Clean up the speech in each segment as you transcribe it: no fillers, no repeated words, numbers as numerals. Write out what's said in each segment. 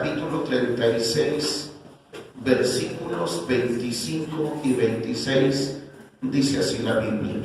capítulo 36, versículos 25 y 26, dice así la Biblia: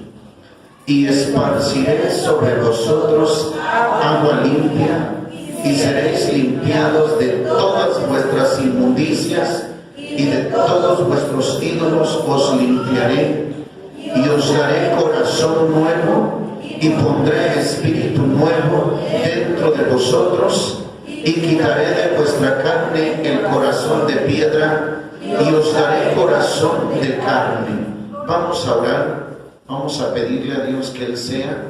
y esparciré sobre vosotros agua limpia, y seréis limpiados de todas vuestras inmundicias, y de todos vuestros ídolos os limpiaré, y os daré corazón nuevo, y pondré espíritu nuevo dentro de vosotros, y quitaré de vuestra carne el corazón de piedra, y os daré corazón de carne. Vamos a orar, vamos a pedirle a Dios que Él sea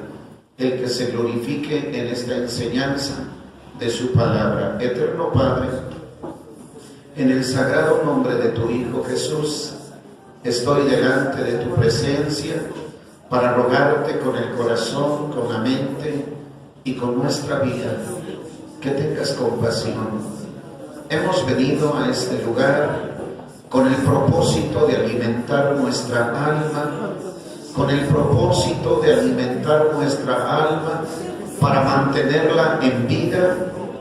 el que se glorifique en esta enseñanza de su palabra. Eterno Padre, en el sagrado nombre de tu Hijo Jesús, estoy delante de tu presencia para rogarte con el corazón, con la mente y con nuestra vida que tengas compasión. Hemos venido a este lugar con el propósito de alimentar nuestra alma, con el propósito de alimentar nuestra alma para mantenerla en vida,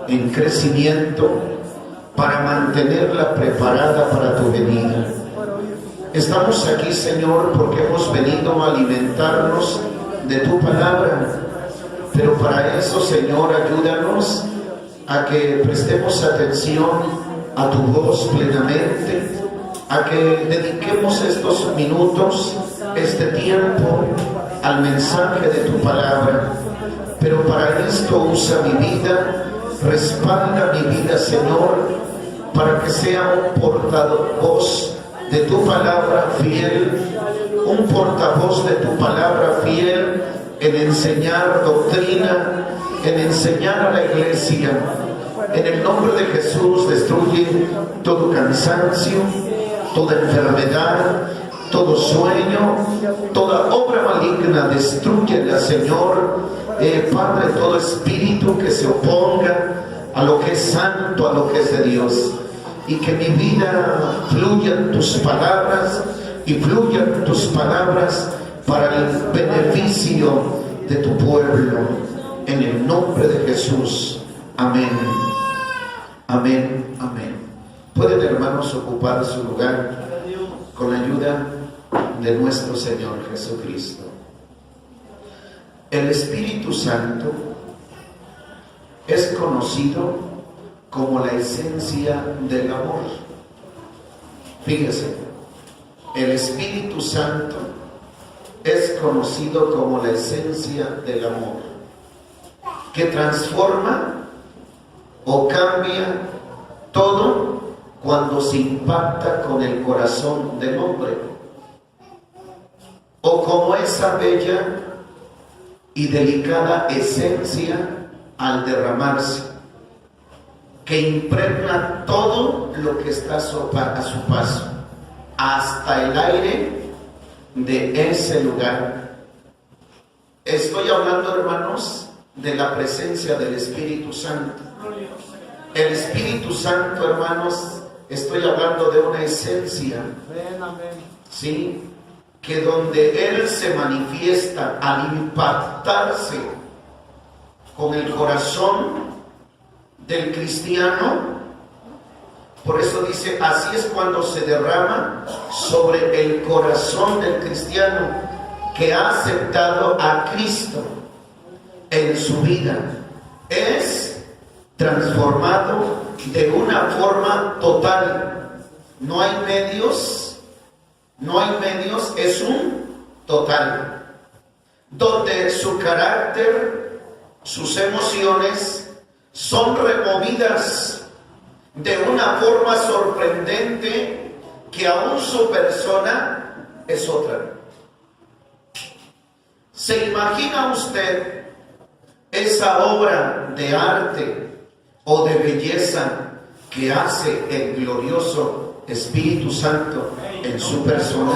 en crecimiento, para mantenerla preparada para tu venida. Estamos aquí, Señor, porque hemos venido a alimentarnos de tu palabra, pero para eso, Señor, ayúdanos a que prestemos atención a tu voz plenamente, a que dediquemos estos minutos, este tiempo al mensaje de tu palabra. Pero para esto usa mi vida, respalda mi vida, Señor, para que sea un portavoz de tu palabra fiel, un portavoz de tu palabra fiel en enseñar doctrina, en enseñar a la iglesia. En el nombre de Jesús, destruye todo cansancio, toda enfermedad, todo sueño, toda obra maligna, destrúyela, Señor. Padre, todo espíritu que se oponga a lo que es santo, a lo que es de Dios, y que mi vida fluya en tus palabras, y fluyan tus palabras para el beneficio de tu pueblo, en el nombre de Jesús. Amén. Amén. Amén. Pueden, hermanos, ocupar su lugar con la ayuda de nuestro Señor Jesucristo. El Espíritu Santo es conocido como la esencia del amor. Fíjese, el Espíritu Santo es conocido como la esencia del amor, que transforma o cambia todo cuando se impacta con el corazón del hombre, o como esa bella y delicada esencia al derramarse, que impregna todo lo que está a su paso, hasta el aire de ese lugar. Estoy hablando, hermanos, de la presencia del Espíritu Santo. El Espíritu Santo, hermanos, estoy hablando de una esencia, ¿sí?, que donde Él se manifiesta al impactarse con el corazón del cristiano. Por eso dice, así es cuando se derrama sobre el corazón del cristiano que ha aceptado a Cristo en su vida. Es transformado de una forma total. No hay medios, es un total, donde su carácter, sus emociones son removidas de una forma sorprendente, que aún su persona es otra. ¿Se imagina usted esa obra de arte o de belleza que hace el glorioso Espíritu Santo en su persona?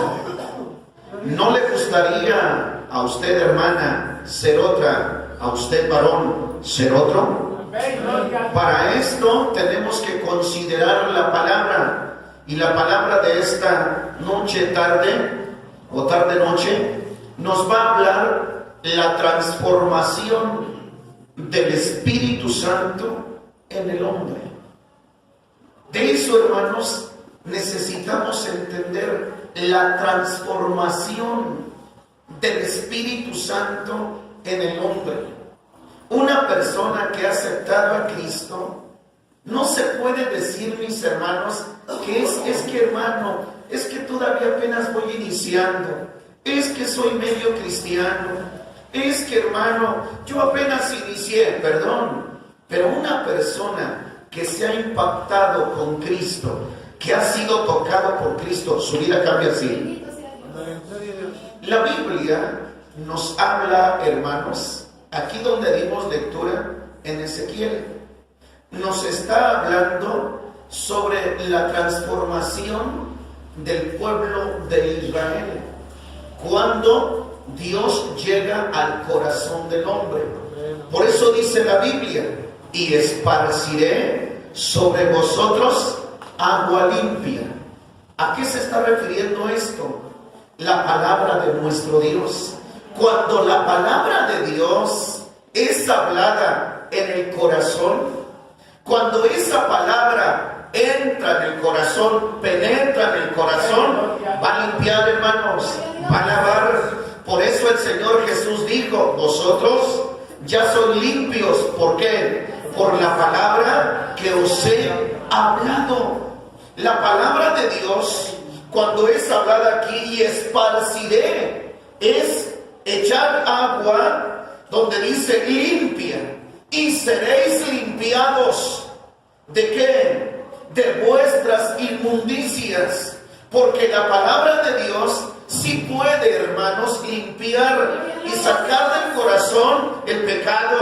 ¿No le gustaría a usted, hermana, ser otra, a usted, varón, ser otro? Para esto tenemos que considerar la palabra, y la palabra de esta tarde noche nos va a hablar la transformación del Espíritu Santo en el hombre. De eso, hermanos, necesitamos entender la transformación del Espíritu Santo en el hombre. Una persona que ha aceptado a Cristo, no se puede decir, mis hermanos, que es que hermano, es que todavía apenas voy iniciando, es que soy medio cristiano, es que hermano, yo apenas inicié, perdón, pero una persona que se ha impactado con Cristo, que ha sido tocado por Cristo, su vida cambia así. La Biblia nos habla, hermanos, aquí donde dimos lectura en Ezequiel, nos está hablando sobre la transformación del pueblo de Israel cuando Dios llega al corazón del hombre. Por eso dice la Biblia: y esparciré sobre vosotros agua limpia. ¿A qué se está refiriendo esto? La palabra de nuestro Dios. Cuando la palabra de Dios es hablada en el corazón, cuando esa palabra entra en el corazón, penetra en el corazón, va a limpiar, hermanos, va a lavar. Por eso el Señor Jesús dijo: vosotros ya son limpios. ¿Por qué? Por la palabra que os he hablado. La palabra de Dios, cuando es hablada aquí, y esparciré, es echar agua donde dice limpia, y seréis limpiados. ¿De qué? De vuestras inmundicias. Porque la palabra de Dios sí puede, hermanos, limpiar y sacar del corazón el pecado,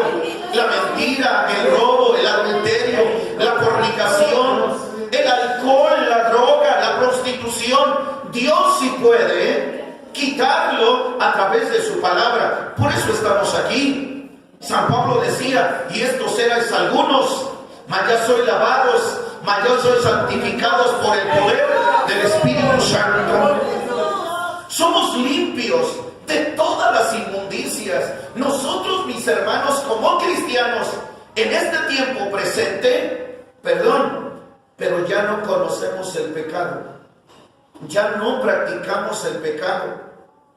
la mentira, el robo, el adulterio, la fornicación, el alcohol, la droga, la prostitución. Dios sí puede quitarlo a través de su palabra. Por eso estamos aquí. San Pablo decía: y estos erais algunos, mas ya sois lavados, mas ya sois santificados por el poder del Espíritu Santo. Somos limpios de todas las inmundicias. Nosotros, mis hermanos, como cristianos, en este tiempo presente, pero ya no conocemos el pecado. Ya no practicamos el pecado.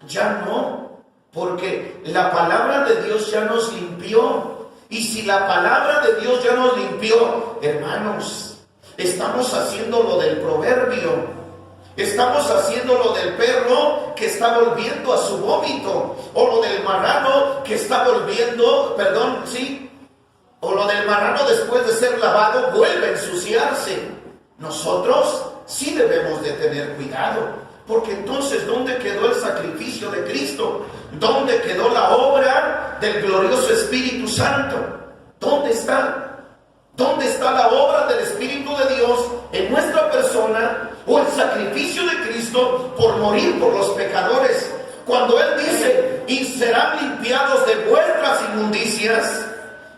Ya no, porque la palabra de Dios ya nos limpió. Y si la palabra de Dios ya nos limpió, hermanos, estamos haciendo lo del proverbio. Estamos haciendo lo del perro que está volviendo a su vómito, o lo del marrano que está volviendo, o lo del marrano después de ser lavado vuelve a ensuciarse. Nosotros sí debemos de tener cuidado, porque entonces, ¿dónde quedó el sacrificio de Cristo? ¿Dónde quedó la obra del glorioso Espíritu Santo? ¿Dónde está? ¿Dónde está la obra del Espíritu de Dios en nuestra persona, o el sacrificio de Cristo por morir por los pecadores? Cuando Él dice: y serán limpiados de vuestras inmundicias,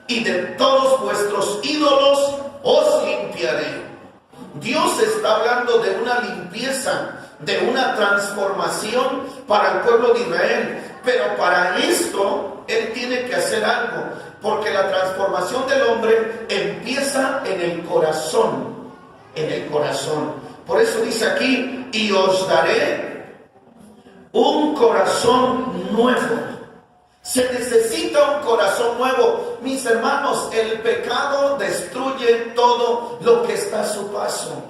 y de todos vuestros ídolos os limpiaré. Dios está hablando de una limpieza, de una transformación para el pueblo de Israel. Pero para esto Él tiene que hacer algo, porque la transformación del hombre empieza en el corazón. En el corazón. Por eso dice aquí: y os daré un corazón nuevo. Se necesita un corazón nuevo. Mis hermanos, el pecado destruye todo lo que está a su paso.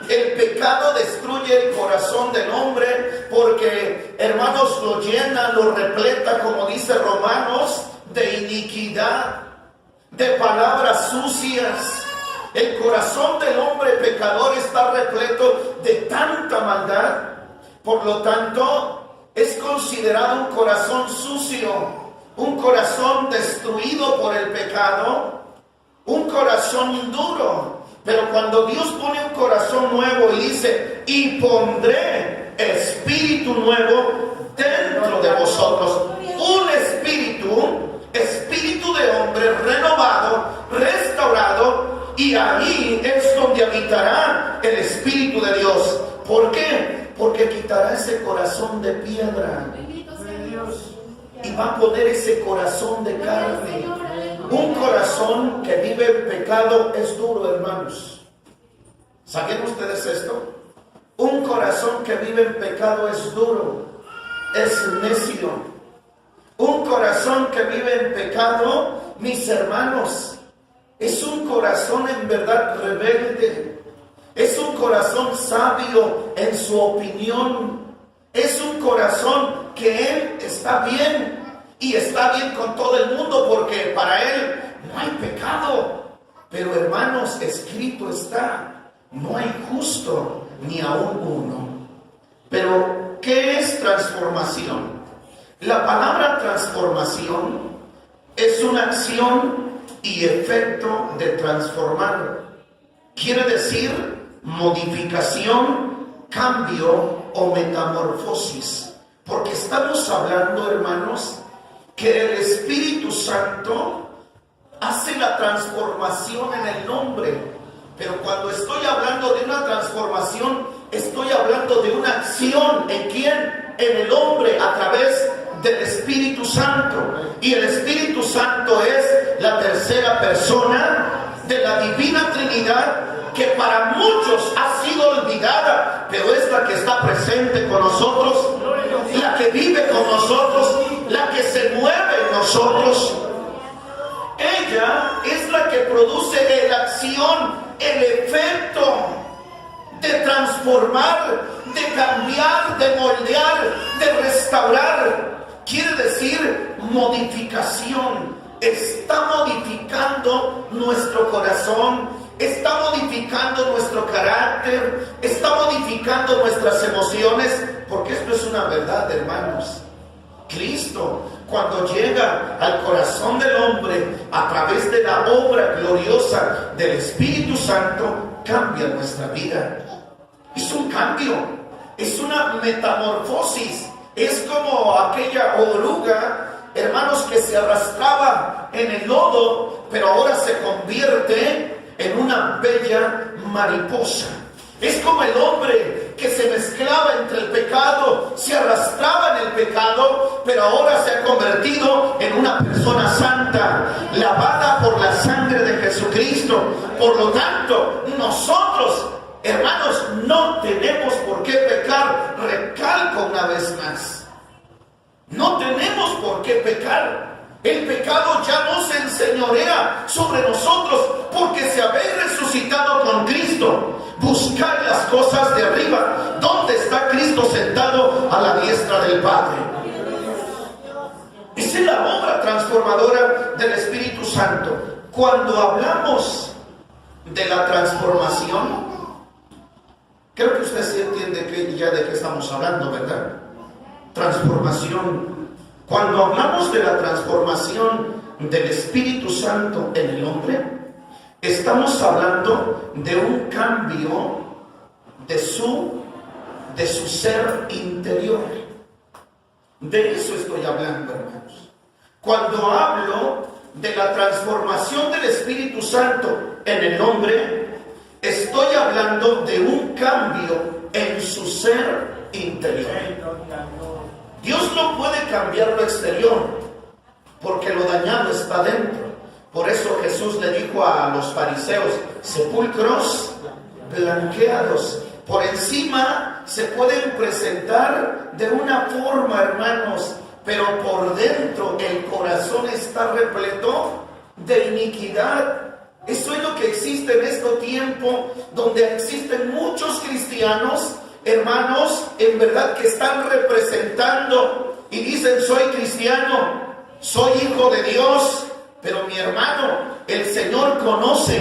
El pecado destruye el corazón del hombre, porque, hermanos, lo llena, lo repleta, como dice Romanos, de iniquidad, de palabras sucias. El corazón del hombre pecador está repleto de tanta maldad. Por lo tanto, es considerado un corazón sucio, un corazón destruido por el pecado, un corazón duro. Pero cuando Dios pone un corazón nuevo y dice: y pondré espíritu nuevo dentro de vosotros, un espíritu de hombre renovado, restaurado, y ahí es donde habitará el Espíritu de Dios. ¿Por qué? Porque quitará ese corazón de piedra y va a poner ese corazón de carne. Un corazón que vive en pecado es duro, hermanos. ¿Sabían ustedes esto? Un corazón que vive en pecado es duro, es necio. Un corazón que vive en pecado, mis hermanos, es un corazón en verdad rebelde. Es un corazón sabio en su opinión. Es un corazón que él está bien y está bien con todo el mundo porque para él no hay pecado. Pero hermanos, escrito está, no hay justo ni aún uno. Pero, ¿qué es transformación? La palabra transformación es una acción y efecto de transformar. Quiere decir modificación, cambio o metamorfosis. Porque estamos hablando, hermanos, que el Espíritu Santo hace la transformación en el hombre. Pero cuando estoy hablando de una transformación, estoy hablando de una acción. ¿En quién? En el hombre, a través del Espíritu Santo. Y el Espíritu Santo es la tercera persona de la Divina Trinidad, que para muchos ha sido olvidada, pero es la que está presente con nosotros, la que vive con nosotros, la que se mueve en nosotros. Ella es la que produce la acción, el efecto de transformar, de cambiar, de moldear, de restaurar. Quiere decir modificación. Está modificando nuestro corazón, está modificando nuestro carácter, está modificando nuestras emociones, porque esto es una verdad, hermanos. Cristo, cuando llega al corazón del hombre a través de la obra gloriosa del Espíritu Santo, cambia nuestra vida. Es un cambio, es una metamorfosis. Es como aquella oruga, hermanos, que se arrastraba en el lodo, pero ahora se convierte en una bella mariposa. Es como el hombre que se mezclaba entre el pecado, se arrastraba en el pecado, pero ahora se ha convertido en una persona santa, lavada por la sangre de Jesucristo. Por lo tanto, nosotros, hermanos, no tenemos por qué pecar. Recalco una vez más, no tenemos por qué pecar. El pecado ya no se enseñorea sobre nosotros, porque si habéis resucitado con Cristo, buscad las cosas de arriba, donde está Cristo sentado a la diestra del Padre. Esa es la obra transformadora del Espíritu Santo. Cuando hablamos de la transformación, creo que usted sí entiende que ya de qué estamos hablando, ¿verdad? Transformación. Cuando hablamos de la transformación del Espíritu Santo en el hombre, estamos hablando de un cambio de su ser interior. De eso estoy hablando, hermanos. Cuando hablo de la transformación del Espíritu Santo en el hombre, estoy hablando de un cambio en su ser interior. Dios no puede cambiar lo exterior, porque lo dañado está dentro. Por eso Jesús le dijo a los fariseos: sepulcros blanqueados. Por encima se pueden presentar de una forma, hermanos, pero por dentro el corazón está repleto de iniquidad. Eso es lo que existe en este tiempo, donde existen muchos cristianos, hermanos, en verdad que están representando y dicen: soy cristiano, soy hijo de Dios. Pero mi hermano, el Señor conoce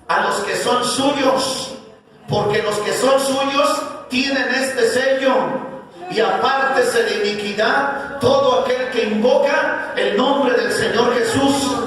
a los que son suyos, porque los que son suyos tienen este sello: y apártese de iniquidad todo aquel que invoca el nombre del Señor Jesús.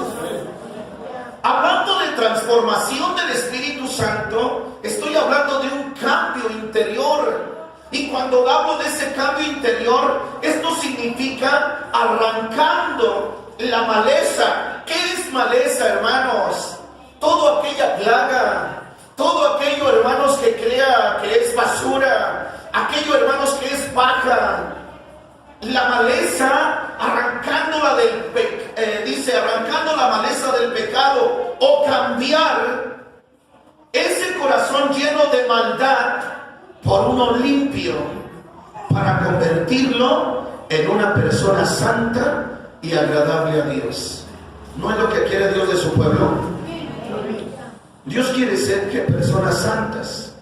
Hablando de transformación del Espíritu Santo, estoy hablando de un cambio interior. Y cuando hablo de ese cambio interior, esto significa arrancando la maleza. ¿Qué es maleza, hermanos? Todo aquella plaga, todo aquello, hermanos, que crea que es basura, aquello, hermanos, que es paja. La maleza, arrancándola arrancando la maleza del pecado, o cambiar ese corazón corazón lleno de maldad por uno limpio, para convertirlo en una persona santa y agradable a Dios. ¿No es lo que quiere Dios de su pueblo? Dios quiere ser que personas santas,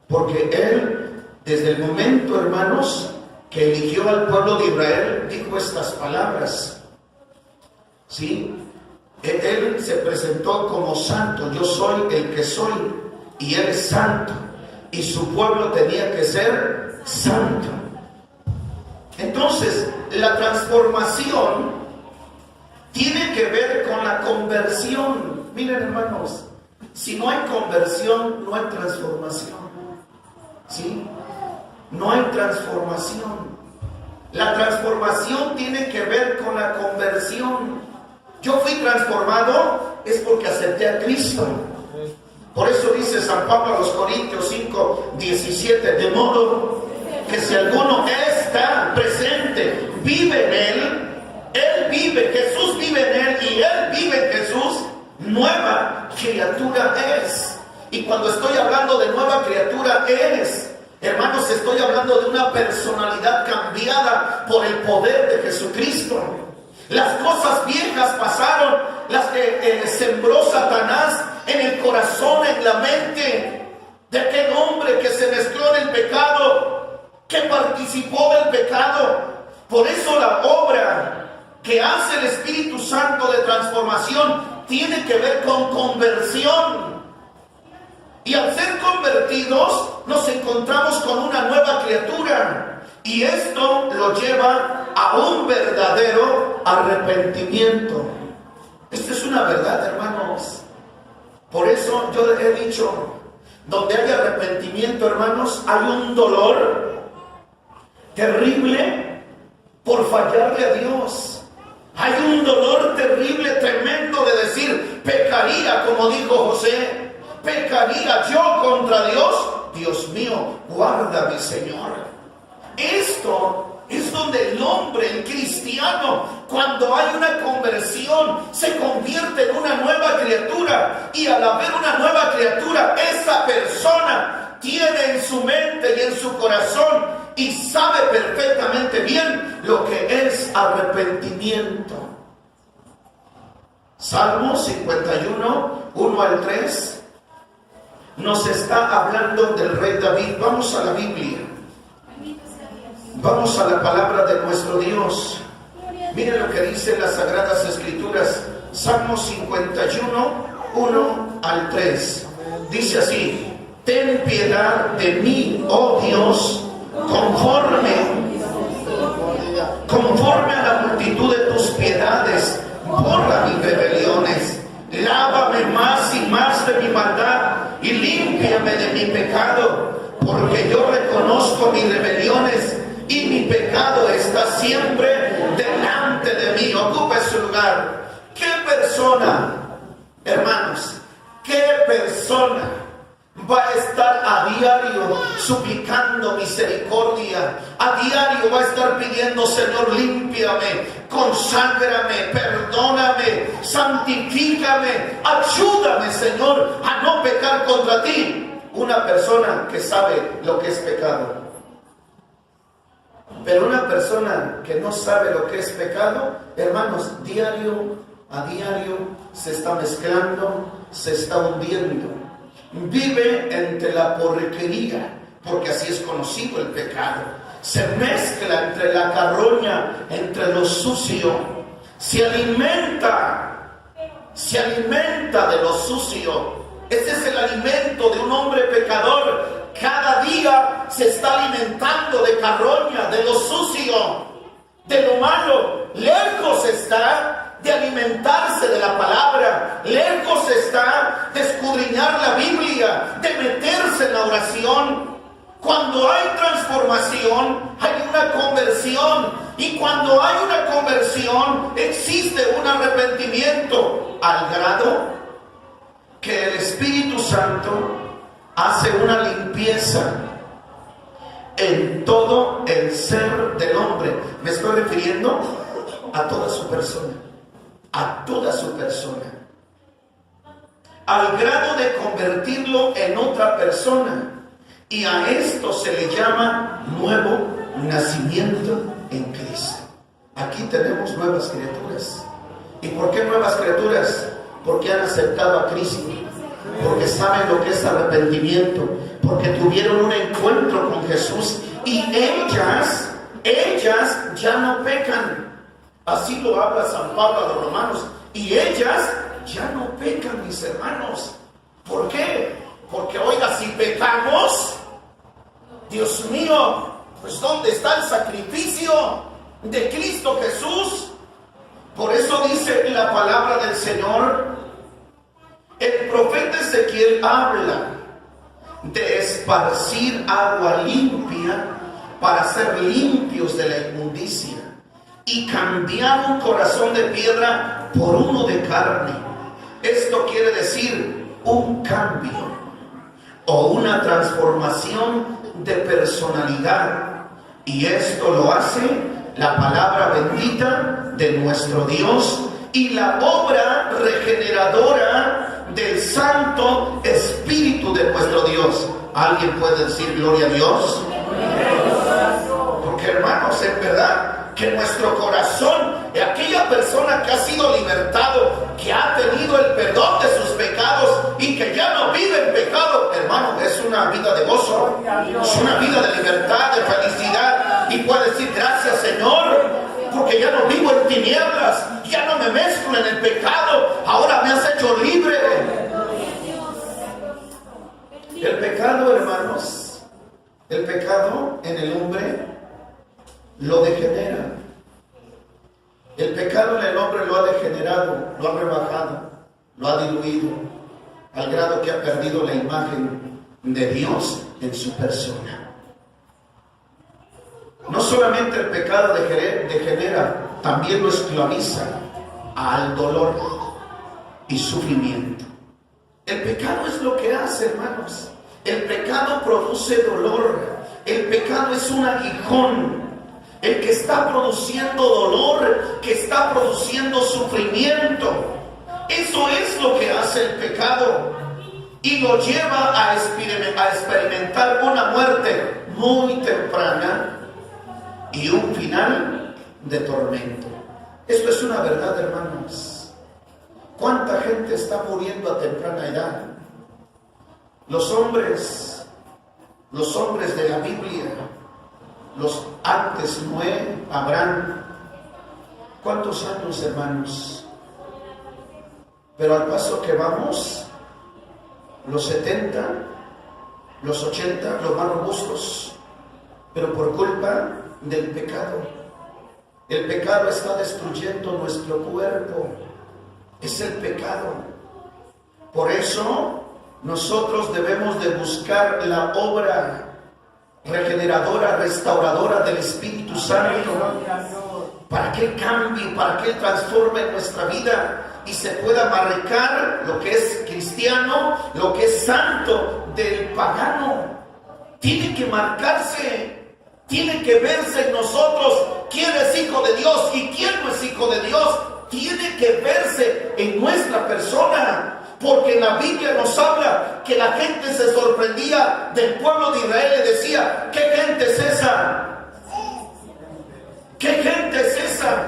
porque Él, desde el momento, hermanos, que eligió al pueblo de Israel, dijo estas palabras. ¿Sí? Él se presentó como santo. Yo soy el que soy y Él es santo, y su pueblo tenía que ser santo. Entonces, la transformación tiene que ver con la conversión. Miren, hermanos, si no hay conversión, no hay transformación. ¿Sí? No hay transformación. La transformación tiene que ver con la conversión. Yo fui transformado es porque acepté a Cristo. Por eso dice San Pablo a los Corintios 5:17, de modo que si alguno está presente, vive en Él vive, Jesús vive en Él y Él vive en Jesús, nueva criatura es. Y cuando estoy hablando de nueva criatura es, hermanos, estoy hablando de una personalidad cambiada por el poder de Jesucristo. Las cosas viejas pasaron, las que sembró Satanás en el corazón, en la mente de aquel hombre que se mezcló en el pecado, que participó del pecado. Por eso la obra que hace el Espíritu Santo de transformación tiene que ver con conversión. Y al ser convertidos nos encontramos con una nueva criatura, y esto lo lleva a un verdadero arrepentimiento. Esto es una verdad, hermanos. Por eso yo he dicho, donde hay arrepentimiento, hermanos, hay un dolor terrible por fallarle a Dios. Hay un dolor terrible, tremendo, de decir, pecaría, como dijo José, pecaría yo contra Dios. Dios mío, guárdame, Señor. Esto es donde el hombre, el cristiano, cuando hay una conversión, se convierte en una nueva criatura. Y al haber una nueva criatura, esa persona tiene en su mente y en su corazón y sabe perfectamente bien lo que es arrepentimiento. Salmo 51, 1 al 3, nos está hablando del rey David. Vamos a la Biblia. Vamos a la palabra de nuestro Dios. Miren lo que dice las Sagradas Escrituras. Salmo 51, 1 al 3. Dice así: ten piedad de mí, oh Dios, conforme a la multitud de tus piedades, borra mis rebeliones. Lávame más y más de mi maldad y límpiame de mi pecado, porque yo reconozco mis rebeliones y mi pecado está siempre delante de mí. Ocupa su lugar. ¿Qué persona, hermanos, qué persona va a estar a diario suplicando misericordia? A diario va a estar pidiendo: Señor, límpiame, conságrame, perdóname, santifícame, ayúdame, Señor, a no pecar contra ti. Una persona que sabe lo que es pecado. Pero una persona que no sabe lo que es pecado, hermanos, diario a diario se está mezclando, se está hundiendo. Vive entre la porquería, porque así es conocido el pecado. Se mezcla entre la carroña, entre lo sucio. Se alimenta de lo sucio. Ese es el alimento de un hombre pecador. Cada día se está alimentando de carroña, de lo sucio, de lo malo. Lejos está de alimentarse de la palabra. Lejos está de escudriñar la Biblia, de meterse en la oración. Cuando hay transformación, hay una conversión. Y cuando hay una conversión, existe un arrepentimiento, al grado que el Espíritu Santo hace una limpieza en todo el ser del hombre. Me estoy refiriendo a toda su persona. A toda su persona. Al grado de convertirlo en otra otra persona. Y a esto se le llama nuevo nacimiento en Cristo. Aquí tenemos nuevas criaturas. ¿Y por qué nuevas criaturas? Porque han aceptado a Cristo, porque saben lo que es arrepentimiento, porque tuvieron un encuentro con Jesús y ellas ya no pecan. Así lo habla San Pablo a los romanos. Y ellas ya no pecan, mis hermanos. ¿Por qué? Porque oiga, si pecamos, Dios mío, pues ¿dónde está el sacrificio de Cristo Jesús? Por eso dice la palabra del Señor, el profeta Ezequiel habla de esparcir agua limpia para ser limpios de la inmundicia y cambiar un corazón de piedra por uno de carne. Esto quiere decir un cambio o una transformación de personalidad, y esto lo hace la palabra bendita de nuestro Dios y la obra regeneradora del Santo Espíritu de nuestro Dios. ¿Alguien puede decir gloria a Dios? Porque hermanos, es verdad que nuestro corazón, aquella persona que ha sido libertado, que ha tenido el perdón de sus pecados y que ya no vive en pecado, hermano, es una vida de gozo, es una vida de libertad, de felicidad, y puede decir gracias, Señor, porque ya no vivo en tinieblas, ya no me mezclo en el pecado, ahora me has hecho libre. El pecado, hermanos, el pecado en el hombre lo degenera. El pecado en el hombre lo ha degenerado, lo ha rebajado, lo ha diluido, al grado que ha perdido la imagen de Dios en su persona. No solamente el pecado degenera, también lo esclaviza al dolor y sufrimiento. El pecado es lo que hace, hermanos. El pecado produce dolor. El pecado es un aguijón. El que está produciendo dolor, que está produciendo sufrimiento. Eso es lo que hace el pecado. Y lo lleva a experimentar una muerte muy temprana y un final de tormento. Esto es una verdad, hermanos. ¿Cuánta gente está muriendo a temprana edad? Los hombres de la Biblia, los antes, Noé, Abraham, ¿cuántos años, hermanos? Pero al paso que vamos, los 70, los 80, los más robustos, pero por culpa del pecado. El pecado está destruyendo nuestro cuerpo. Es el pecado. Por eso nosotros debemos de buscar la obra regeneradora, restauradora del Espíritu Santo, para que Él cambie, para que Él transforme nuestra vida y se pueda marcar lo que es cristiano, lo que es santo del pagano. Tiene que marcarse, tiene que verse en nosotros quién es hijo de Dios y quién no es hijo de Dios. Tiene que verse en nuestra persona. Porque en la Biblia nos habla que la gente se sorprendía del pueblo de Israel y decía, ¿qué gente es esa? ¿Qué gente es esa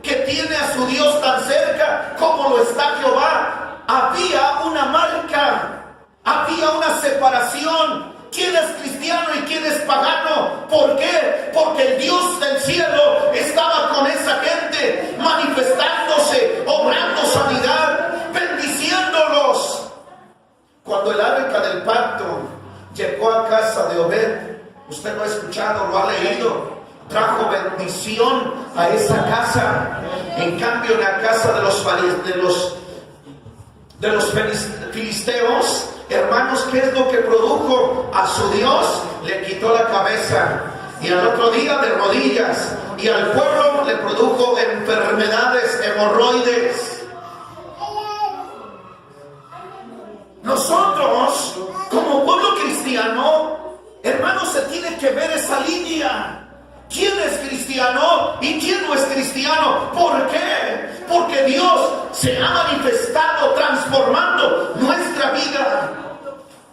que tiene a su Dios tan cerca como lo está Jehová? Había una marca, había una separación. ¿Quién es cristiano y quién es pagano? ¿Por qué? Porque el Dios del cielo estaba con esa gente, manifestándose, obrando sanidad, bendiciéndolos. Cuando el arca del pacto llegó a casa de Obed, usted lo ha escuchado, lo ha leído, trajo bendición a esa casa. En cambio, en la casa de los filisteos, hermanos, ¿qué es lo que produjo? A su Dios le quitó la cabeza, y al otro día de rodillas, y al pueblo le produjo enfermedades, hemorroides. Nosotros, como pueblo cristiano, hermanos, se tiene que ver esa línea. ¿Quién es cristiano y quién no es cristiano? ¿Por qué? Porque Dios se ha manifestado transformando nuestra vida.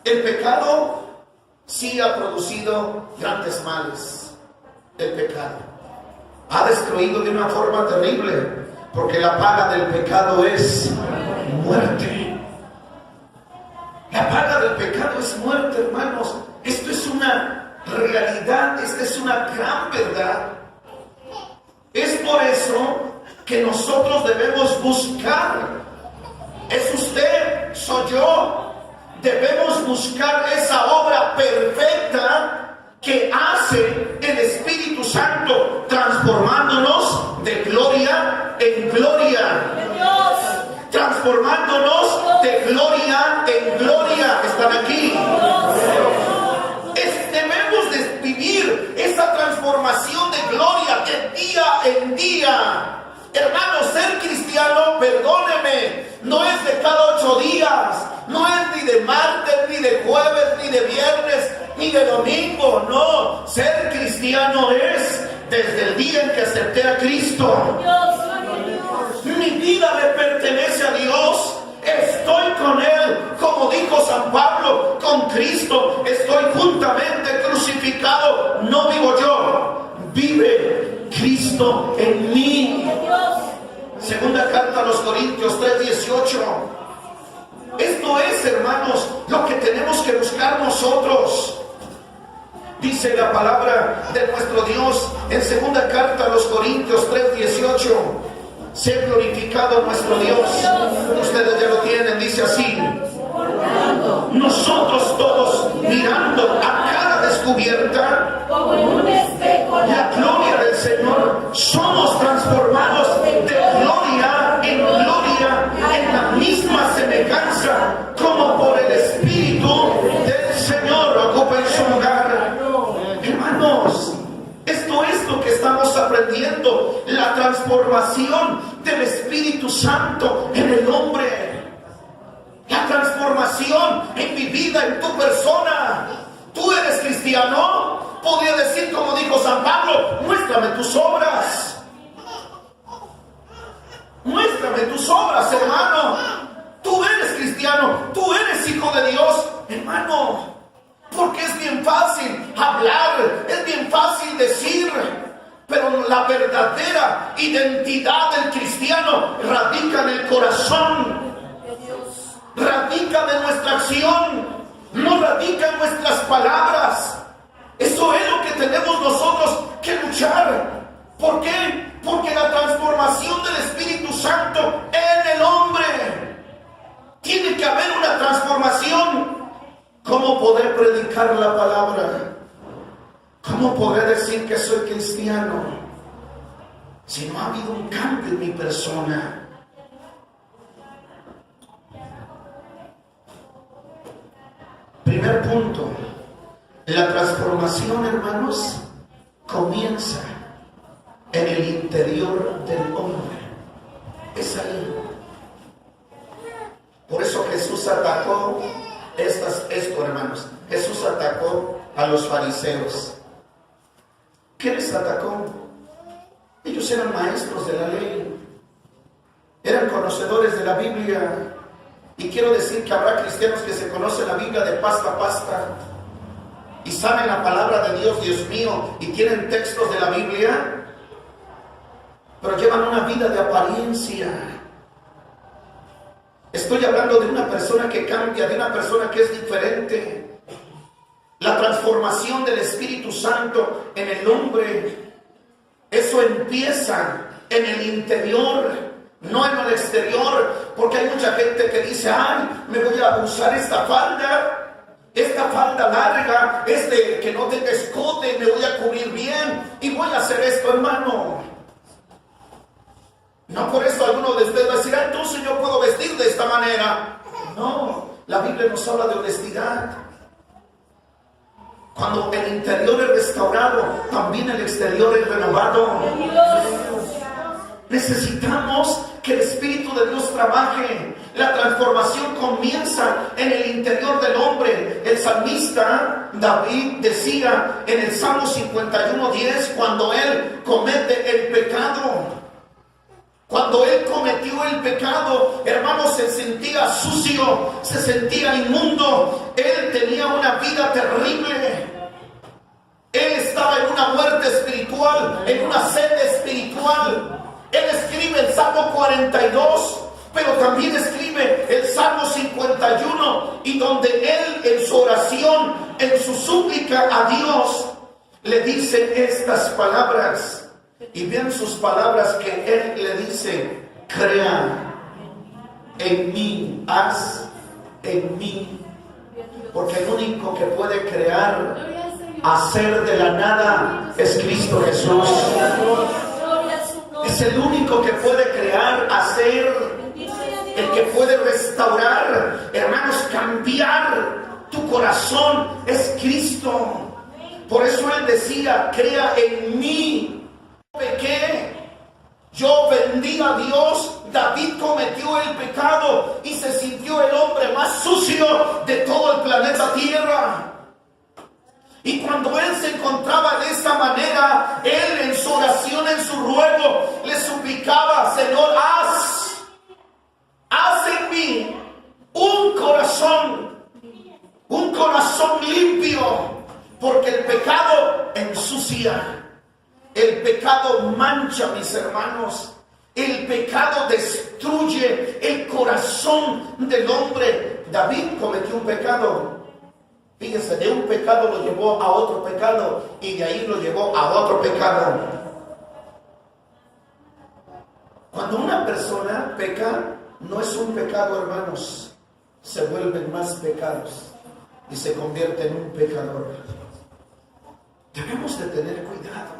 El pecado sí ha producido grandes males. El pecado ha destruido de una forma terrible, porque la paga del pecado es muerte. La paga del pecado es muerte, hermanos. Esto es una realidad, esta es una gran verdad. Es por eso que nosotros debemos buscar. Es usted, soy yo. Debemos buscar esa obra perfecta que hace el Espíritu Santo, transformándonos de gloria en gloria. Transformándonos de gloria en gloria. ¿Están aquí? Debemos de vivir esa transformación de gloria de día en día. Hermano, ser cristiano, perdóneme, no es de cada 8 días, no es ni de martes, ni de jueves, ni de viernes, ni de domingo. No, ser cristiano es desde el día en que acepté a Cristo. Mi vida le pertenece a Dios. Estoy con Él, como dijo San Pablo, con Cristo estoy juntamente crucificado. No vivo yo, vive Cristo en mí. Segunda carta a los Corintios 3:18. Esto es, hermanos, lo que tenemos que buscar nosotros. Dice la palabra de nuestro Dios en segunda carta a los Corintios 3:18. Sea glorificado nuestro Dios. Ustedes ya lo tienen, dice así: nosotros todos, mirando a cara descubierta como en un espejo la gloria del Señor, somos transformados de gloria en gloria en la misma semejanza, como por el Espíritu del Señor. Ocupen su lugar. Hermanos, esto es lo que estamos aprendiendo, la transformación del Espíritu Santo en el hombre, la transformación en mi vida, en tu persona. Tú eres cristiano, podría decir como dijo San Pablo: muéstrame tus obras. Muéstrame tus obras, hermano. Tú eres cristiano, tú eres hijo de Dios, hermano. Porque es bien fácil hablar, es bien fácil decir, pero la verdadera identidad del cristiano radica en el corazón, radica de nuestra acción, no radica en nuestras palabras. Eso es lo que tenemos nosotros que luchar. ¿Por qué? Porque la transformación del Espíritu Santo en el hombre, tiene que haber una transformación. ¿Cómo poder predicar la palabra? ¿Cómo poder decir que soy cristiano si no ha habido un cambio en mi persona? Primer punto, la transformación, hermanos, comienza en el interior del hombre. Es ahí. Por eso Jesús atacó esto, hermanos. Jesús atacó a los fariseos. ¿Qué les atacó? Ellos eran maestros de la ley, eran conocedores de la Biblia. Y quiero decir que habrá cristianos que se conocen la Biblia de pasta a pasta y saben la palabra de Dios, Dios mío, y tienen textos de la Biblia, pero llevan una vida de apariencia. Estoy hablando de una persona que cambia, de una persona que es diferente. La transformación del Espíritu Santo en el hombre, eso empieza en el interior, no en el exterior. Porque hay mucha gente que dice: ay, me voy a usar esta falda larga, que no tenga escote, me voy a cubrir bien y voy a hacer esto, hermano. No por eso alguno de ustedes va a decir: ah, entonces yo puedo vestir de esta manera. No, la Biblia nos habla de honestidad. Cuando el interior es restaurado, también el exterior es renovado. Necesitamos que el Espíritu de Dios trabaje. La transformación comienza en el interior del hombre. El salmista David decía en el Salmo 51:10, cuando él comete el pecado, cuando él cometió el pecado, hermanos, se sentía sucio, se sentía inmundo. Él espiritual, en una sed espiritual. Él escribe el Salmo 42, pero también escribe el Salmo 51, y donde él en su oración, en su súplica a Dios, le dice estas palabras. Y vean sus palabras que él le dice: crea en mí, haz en mí. Porque el único que puede crear, hacer de la nada, es Cristo Jesús. Es el único que puede crear, hacer, el que puede restaurar, hermanos, cambiar tu corazón, es Cristo. Por eso él decía: crea en mí. Pequé, yo vendí a Dios. David cometió el pecado y se sintió el hombre más sucio de todo el planeta Tierra. Y cuando él se encontraba de esa manera, él en su oración, en su ruego, le suplicaba: Señor, haz en mí un corazón limpio, porque el pecado ensucia. El pecado mancha, mis hermanos. El pecado destruye el corazón del hombre. David cometió un pecado. Fíjense, de un pecado lo llevó a otro pecado, y de ahí lo llevó a otro pecado. Cuando una persona peca, no es un pecado, hermanos. Se vuelven más pecados y se convierte en un pecador. Debemos de tener cuidado.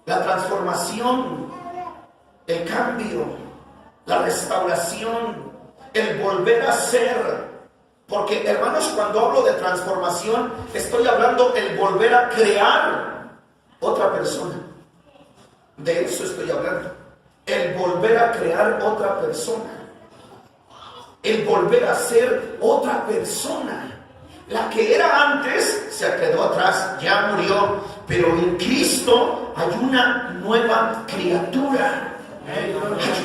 La transformación, el cambio, la restauración, el volver a ser. Porque, hermanos, cuando hablo de transformación, estoy hablando el volver a crear otra persona. De eso estoy hablando. El volver a crear otra persona. El volver a ser otra persona. La que era antes se quedó atrás, ya murió. Pero en Cristo hay una nueva criatura. Hay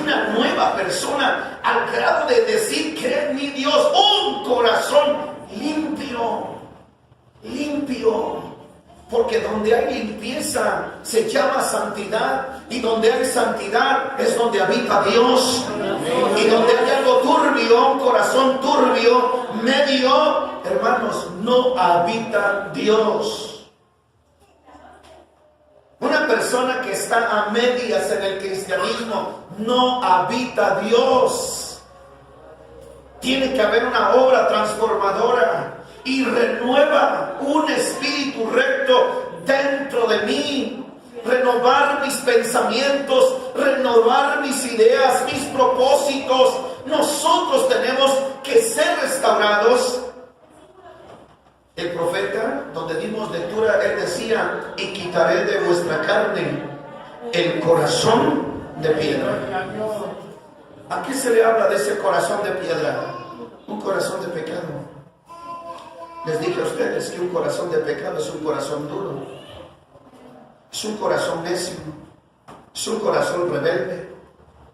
una nueva persona, al grado de decir: crea en mí, Dios, un corazón limpio. Limpio. Porque donde hay limpieza se llama santidad. Y donde hay santidad es donde habita Dios. Y donde hay algo turbio, un corazón turbio, medio, hermanos, no habita Dios. Una persona que está a medias en el cristianismo no habita Dios. Tiene que haber una obra transformadora y renueva un espíritu recto dentro de mí. Renovar mis pensamientos, renovar mis ideas, mis propósitos. Nosotros tenemos que ser restaurados. El profeta, donde dimos lectura, él decía: y quitaré de vuestra carne el corazón de piedra. ¿A qué se le habla de ese corazón de piedra? Un corazón de pecado. Les dije a ustedes que un corazón de pecado es un corazón duro, es un corazón necio, es un corazón rebelde.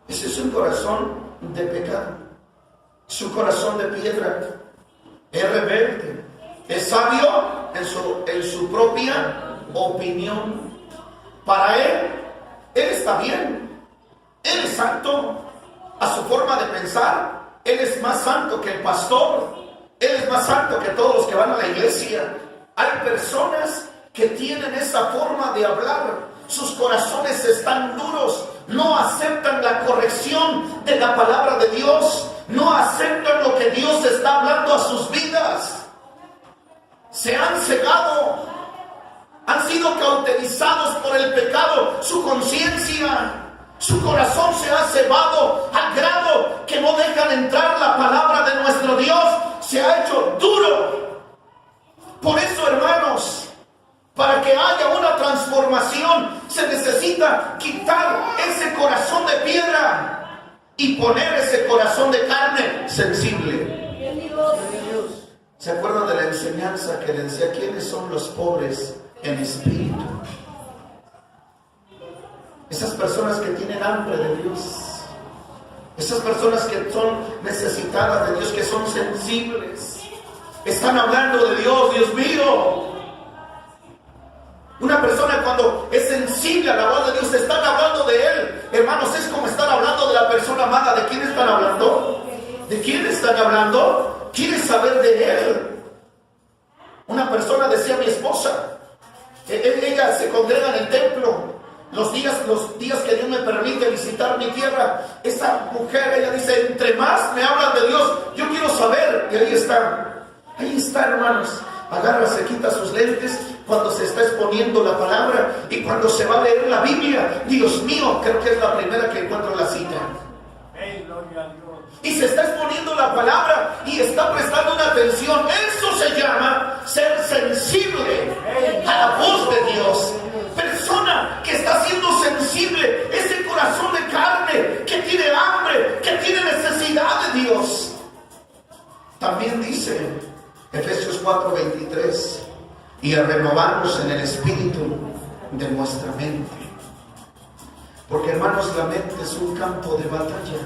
Ese es un corazón de pecado, es un corazón de piedra. Es rebelde, es sabio en su propia opinión. Para él está bien, él es santo a su forma de pensar. Él es más santo que el pastor, él es más santo que todos los que van a la iglesia. Hay personas que tienen esa forma de hablar. Sus corazones están duros, no aceptan la corrección de la palabra de Dios, no aceptan lo que Dios está hablando a sus vidas. Se han cegado, han sido cauterizados por el pecado, su conciencia, su corazón se ha cebado al grado que no dejan entrar la palabra de nuestro Dios. Se ha hecho duro. Por eso, hermanos, para que haya una transformación se necesita quitar ese corazón de piedra y poner ese corazón de carne sensible. ¿Se acuerdan de la enseñanza que le decía quiénes son los pobres en espíritu? Esas personas que tienen hambre de Dios, esas personas que son necesitadas de Dios, que son sensibles, están hablando de Dios. Dios mío, Una persona cuando es sensible a la voz de Dios, están hablando de Él. Hermanos, es como estar hablando de la persona amada. ¿De quién están hablando? ¿De quién están hablando? ¿Quieres saber de Él? Una persona decía a mi esposa, ella se congrega en el templo los días que Dios me permite visitar mi tierra. Esa mujer, ella dice, entre más me hablan de Dios, yo quiero saber. Y ahí está, hermanos. Agarra, se quita sus lentes cuando se está exponiendo la palabra y cuando se va a leer la Biblia. Dios mío, creo que es la primera que encuentro en la cita. Y se está exponiendo la palabra y está prestando una atención. Eso se llama ser sensible a la voz de Dios. Persona que está siendo sensible, ese corazón de carne que tiene hambre, que tiene necesidad de Dios. También dice Efesios 4:23, y a renovarnos en el espíritu de nuestra mente. Porque, hermanos, la mente es un campo de batalla.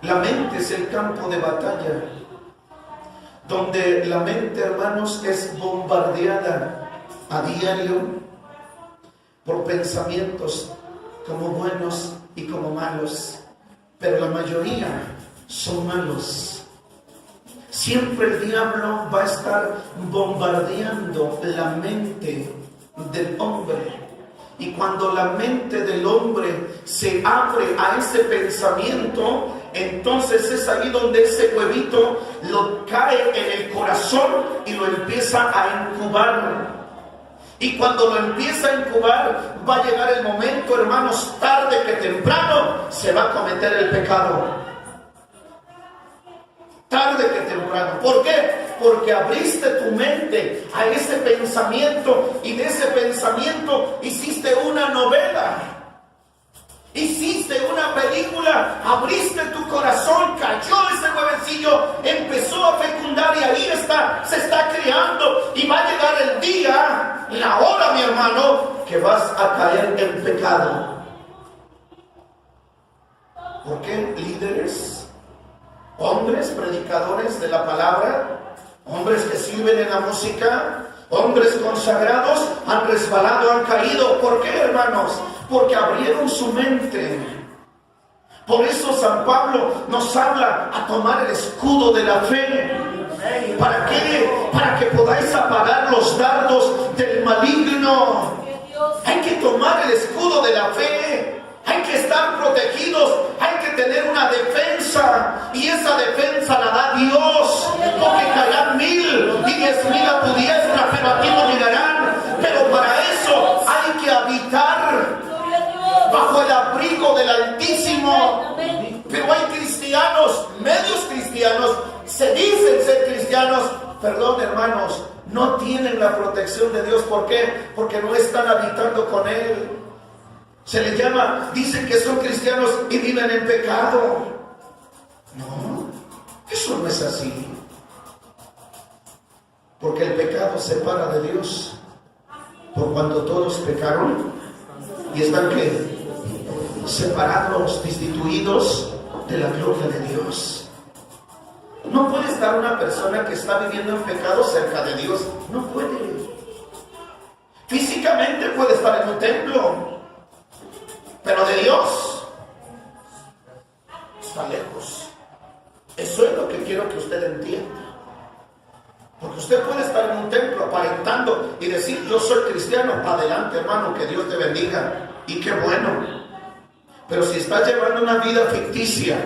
La mente es el campo de batalla, donde la mente, hermanos, es bombardeada a diario por pensamientos como buenos y como malos, pero la mayoría son malos. Siempre el diablo va a estar bombardeando la mente del hombre. Y cuando la mente del hombre se abre a ese pensamiento, entonces es ahí donde ese huevito lo cae en el corazón y lo empieza a incubar. Y cuando lo empieza a incubar, va a llegar el momento, hermanos, tarde que temprano, se va a cometer el pecado. Tarde que temprano. ¿Por qué? Porque abriste tu mente a ese pensamiento y de ese pensamiento hiciste una novela. Hiciste una película, abriste tu corazón, cayó ese huevecillo, empezó a fecundar y ahí está, se está creando y va a llegar el día, la hora, mi hermano, que vas a caer en pecado. ¿Por qué líderes, hombres predicadores de la palabra, hombres que sirven en la música, hombres consagrados han resbalado, han caído? ¿Por qué, hermanos? Porque abrieron su mente. Por eso San Pablo nos habla a tomar el escudo de la fe. ¿Para qué? Para que podáis apagar los dardos del maligno. Hay que tomar el escudo de la fe. Hay que estar protegidos. Hay que tener una defensa. Y esa defensa la da Dios. Porque caerán 1000 y 10,000 a tu diestra, pero a ti no llegarán. Pero para eso hay que habitar bajo el abrigo del Altísimo. Pero hay cristianos, medios cristianos, se dicen ser cristianos, perdón, hermanos, no tienen la protección de Dios. ¿Por qué? Porque no están habitando con Él. Se les llama, dicen que son cristianos y viven en pecado. No, eso no es así. Porque el pecado separa de Dios. Por cuanto todos pecaron y están ¿qué? Separados, destituidos de la gloria de Dios. No puede estar una persona que está viviendo en pecado cerca de Dios. No puede. Físicamente puede estar en un templo, pero de Dios está lejos. Eso es lo que quiero que usted entienda. Porque usted puede estar en un templo aparentando y decir, yo soy cristiano. Adelante, hermano, que Dios te bendiga. Y qué bueno. Pero si estás llevando una vida ficticia,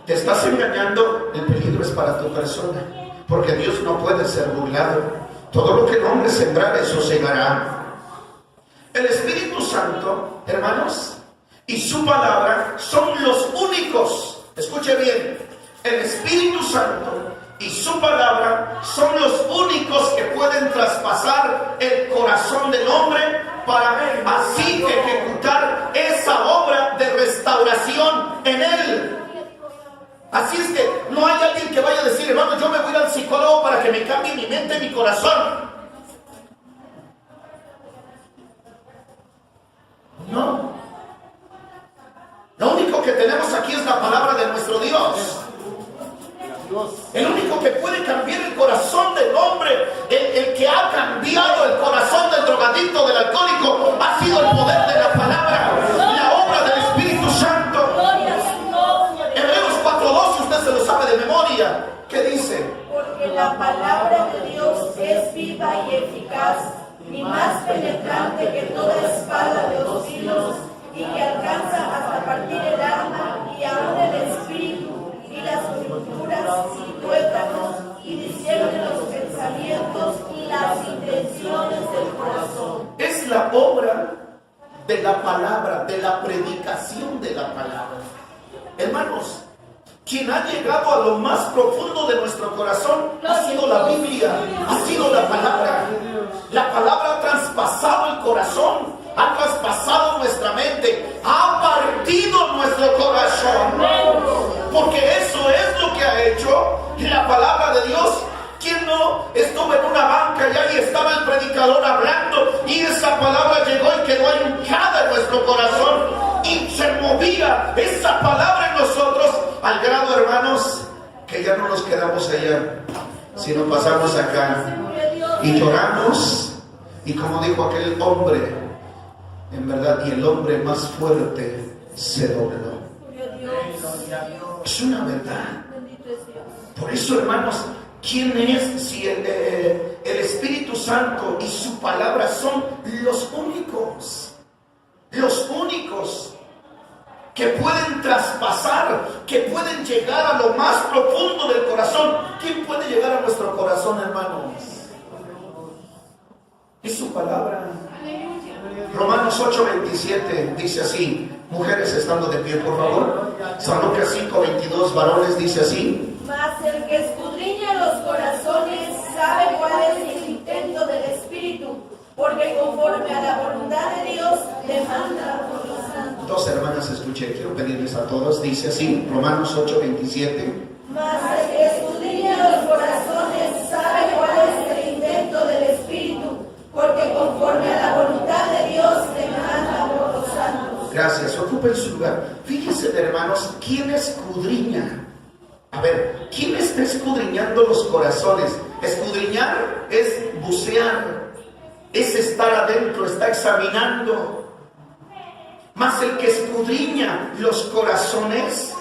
te estás engañando, el peligro es para tu persona. Porque Dios no puede ser burlado. Todo lo que el hombre sembrare, eso segará. El Espíritu Santo, hermanos, y su palabra son los únicos. Escuche bien. El Espíritu Santo y su palabra son los únicos que pueden traspasar el corazón del hombre para así ejecutar esa obra de restauración en él. Así es que no hay alguien que vaya a decir, hermano, yo me voy a ir al psicólogo para que me cambie mi mente y mi corazón. No. Lo único que tenemos aquí es la palabra de nuestro Dios. El único que puede cambiar el corazón del hombre, el que ha cambiado el corazón del drogadicto, palabra de Dios es viva y eficaz, y más penetrante que toda espada de 2 filos, y que alcanza hasta partir el alma y aún el espíritu y las coyunturas y tuétanos, y discierne los pensamientos y las intenciones del corazón. Es la obra de la palabra, de la predicación de la palabra. Hermanos, quien ha llegado a lo más profundo de nuestro corazón ha sido la Biblia, ha sido la palabra. La palabra ha traspasado el corazón, ha traspasado nuestra mente, ha partido nuestro corazón. Porque eso es lo que ha hecho la palabra de Dios. ¿Quién no estuvo en una banca y ahí estaba el predicador hablando y esa palabra llegó y quedó hincada en nuestro corazón y se movía esa palabra en nosotros al grado, hermanos, que ya no nos quedamos allá, sino pasamos acá y lloramos? Y como dijo aquel hombre, en verdad, y el hombre más fuerte se dobló. Es una verdad. Por eso, hermanos, ¿quién es? Si el Espíritu Santo y su palabra son los únicos que pueden traspasar, que pueden llegar a lo más profundo del corazón. ¿Quién puede llegar a nuestro corazón, hermanos? Es su palabra. Romanos 8:27 dice así. Mujeres estando de pie, por favor. San Lucas 5:22, varones, dice así. Mas el que escudriña los corazones sabe cuál es el intento del Espíritu, porque conforme a la voluntad de Dios demanda por los santos. Dos hermanas escuché, quiero pedirles a todos, dice así, Romanos 8:27. Mas el que escudriña los corazones sabe cuál es el intento del Espíritu, porque conforme a la voluntad de Dios demanda por los santos. Gracias, ocupen su lugar. Fíjense, hermanos, ¿quién escudriña? A ver, ¿quién está escudriñando los corazones? Escudriñar es bucear, es estar adentro, está examinando. Mas el que escudriña los corazones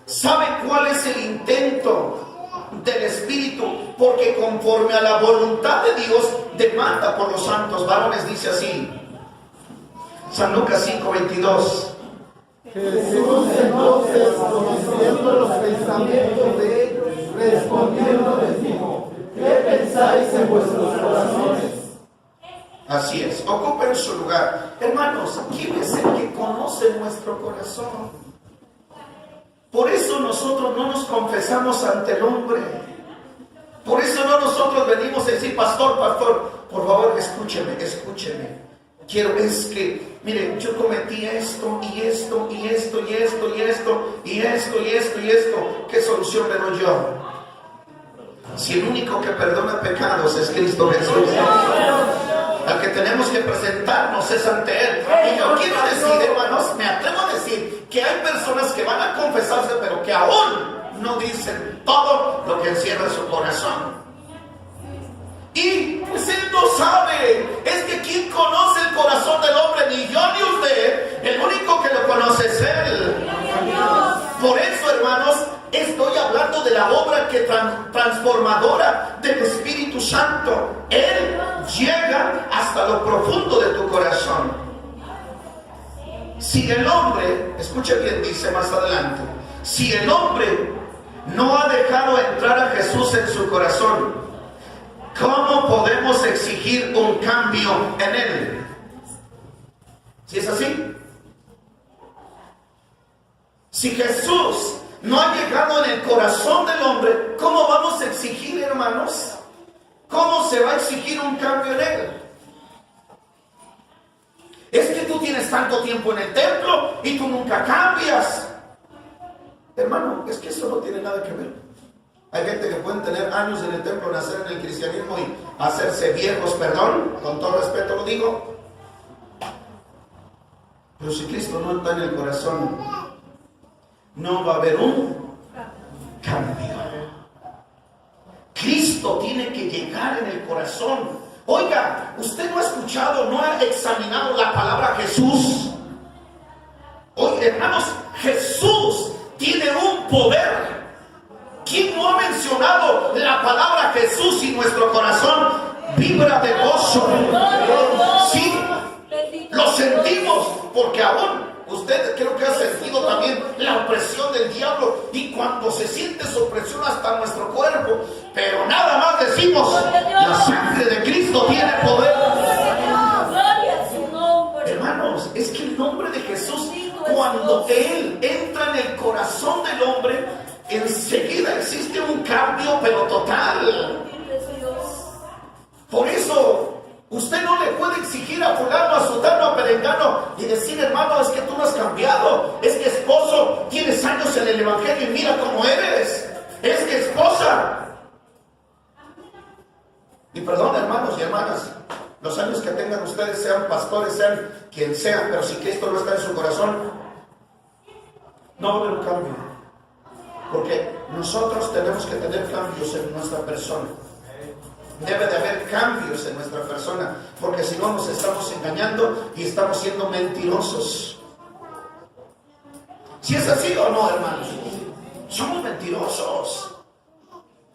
sabe cuál es el intento del Espíritu, porque conforme a la voluntad de Dios demanda por los santos. Varones, dice así, San Lucas 5:22. Jesús entonces, conociendo los pensamientos de ellos, respondiendo les dijo: ¿qué pensáis en vuestros corazones? Así es, ocupen su lugar. Hermanos, ¿quién es el que conoce nuestro corazón? Por eso nosotros no nos confesamos ante el hombre. Por eso no nosotros venimos a decir: pastor, por favor, escúcheme. Es que, mire, yo cometí esto y esto y esto y esto y esto y esto y esto y esto. ¿Qué solución le doy yo? Si el único que perdona pecados es Cristo Jesús, al que tenemos que presentarnos es ante Él. Y yo quiero decir, hermanos, me atrevo a decir que hay personas que van a confesarse, pero que aún no dicen todo lo que encierra su corazón. Y pues Él no sabe. Es que ¿quién conoce el corazón del hombre? Ni yo ni usted. El único que lo conoce es Él. Por eso, hermanos, estoy hablando de la obra que transformadora del Espíritu Santo. Él llega hasta lo profundo de tu corazón. Si el hombre, escuche bien, dice más adelante, si el hombre no ha dejado entrar a Jesús en su corazón, ¿cómo podemos exigir un cambio en él? ¿Si es así? Si Jesús no ha llegado en el corazón del hombre, ¿cómo vamos a exigir, hermanos? ¿Cómo se va a exigir un cambio en él? Es que tú tienes tanto tiempo en el templo y tú nunca cambias. Hermano, es que eso no tiene nada que ver. Hay gente que pueden tener años en el templo, nacer en el cristianismo y hacerse viejos, perdón, con todo respeto lo digo. Pero si Cristo no está en el corazón, no va a haber un cambio. Cristo tiene que llegar en el corazón. Oiga, usted no ha escuchado, no ha examinado la palabra Jesús. Oye, hermanos, Jesús tiene un poder. ¿Quién mueve mencionado la palabra Jesús y nuestro corazón vibra de gozo. Sí, lo sentimos, porque aún usted creo que ha sentido también la opresión del diablo, y cuando se siente su opresión hasta nuestro cuerpo, pero nada más decimos: la sangre de Cristo tiene poder. Hermanos, es que el nombre de Jesús, cuando Él entra en el corazón del hombre, enseguida existe un cambio, pero total. Por eso usted no le puede exigir a fulano, a sutano, a perengano y decir: hermano, es que tú no has cambiado. Es que esposo, tienes años en el evangelio y mira cómo eres. Es que esposa. Y perdón, hermanos y hermanas, los años que tengan ustedes, sean pastores, sean quien sean, pero si Cristo no está en su corazón, no va a haber un cambio. Porque nosotros tenemos que tener cambios en nuestra persona. Debe de haber cambios en nuestra persona, porque si no nos estamos engañando y estamos siendo mentirosos. ¿Si es así o no, hermanos? Somos mentirosos.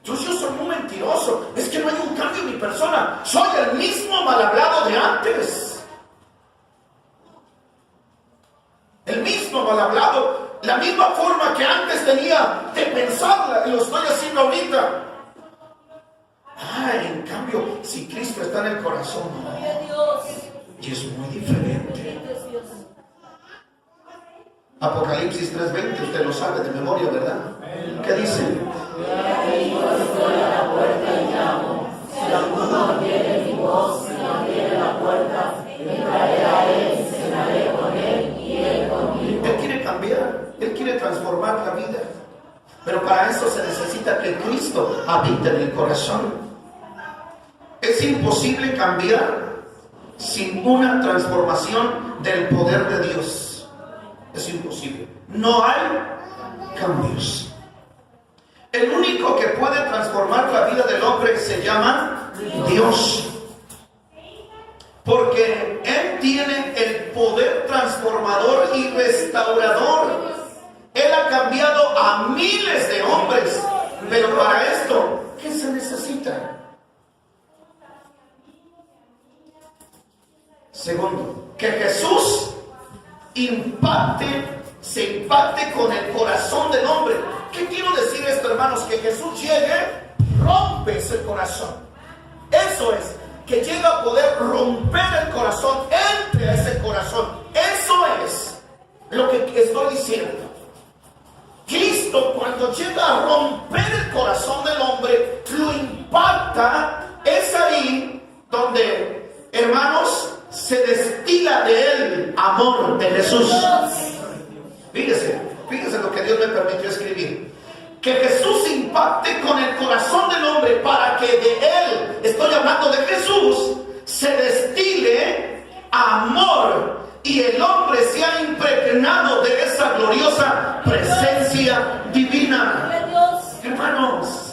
Yo soy muy mentiroso. Es que no hay un cambio en mi persona. Soy el mismo mal hablado de antes. El mismo mal hablado. La misma forma que antes tenía de pensarla, y lo estoy haciendo ahorita. En cambio, si Cristo está en el corazón, y es muy diferente. Apocalipsis 3:20, usted lo sabe de memoria, ¿verdad? ¿Qué dice? Yo estoy a la puerta y llamo. Si alguno oye mi voz y abriere la puerta, entraré a él, cenaré con él y él conmigo. Él quiere cambiar, Él quiere transformar la vida. Pero para eso se necesita que Cristo habite en el corazón. Es imposible cambiar sin una transformación del poder de Dios. Es imposible. No hay cambios. El único que puede transformar la vida del hombre se llama Dios. Porque Él tiene el poder transformador y restaurador. Él ha cambiado a miles de hombres. Pero para esto, ¿qué se necesita? Segundo, que Jesús se impacte con el corazón del hombre. ¿Qué quiero decir esto, hermanos? Que Jesús llegue, rompe ese corazón. Eso es, que llega a poder romper el corazón, entre a ese corazón. Eso es lo que estoy diciendo. Cristo, cuando llega a romper el corazón del hombre, lo impacta. Es ahí donde, hermanos, se destila de él amor de Jesús. Fíjese lo que Dios me permitió escribir. Que Jesús impacte con el corazón del hombre para que de él, estoy hablando de Jesús, se destile amor y el hombre sea impregnado de esa gloriosa presencia divina. Hermanos,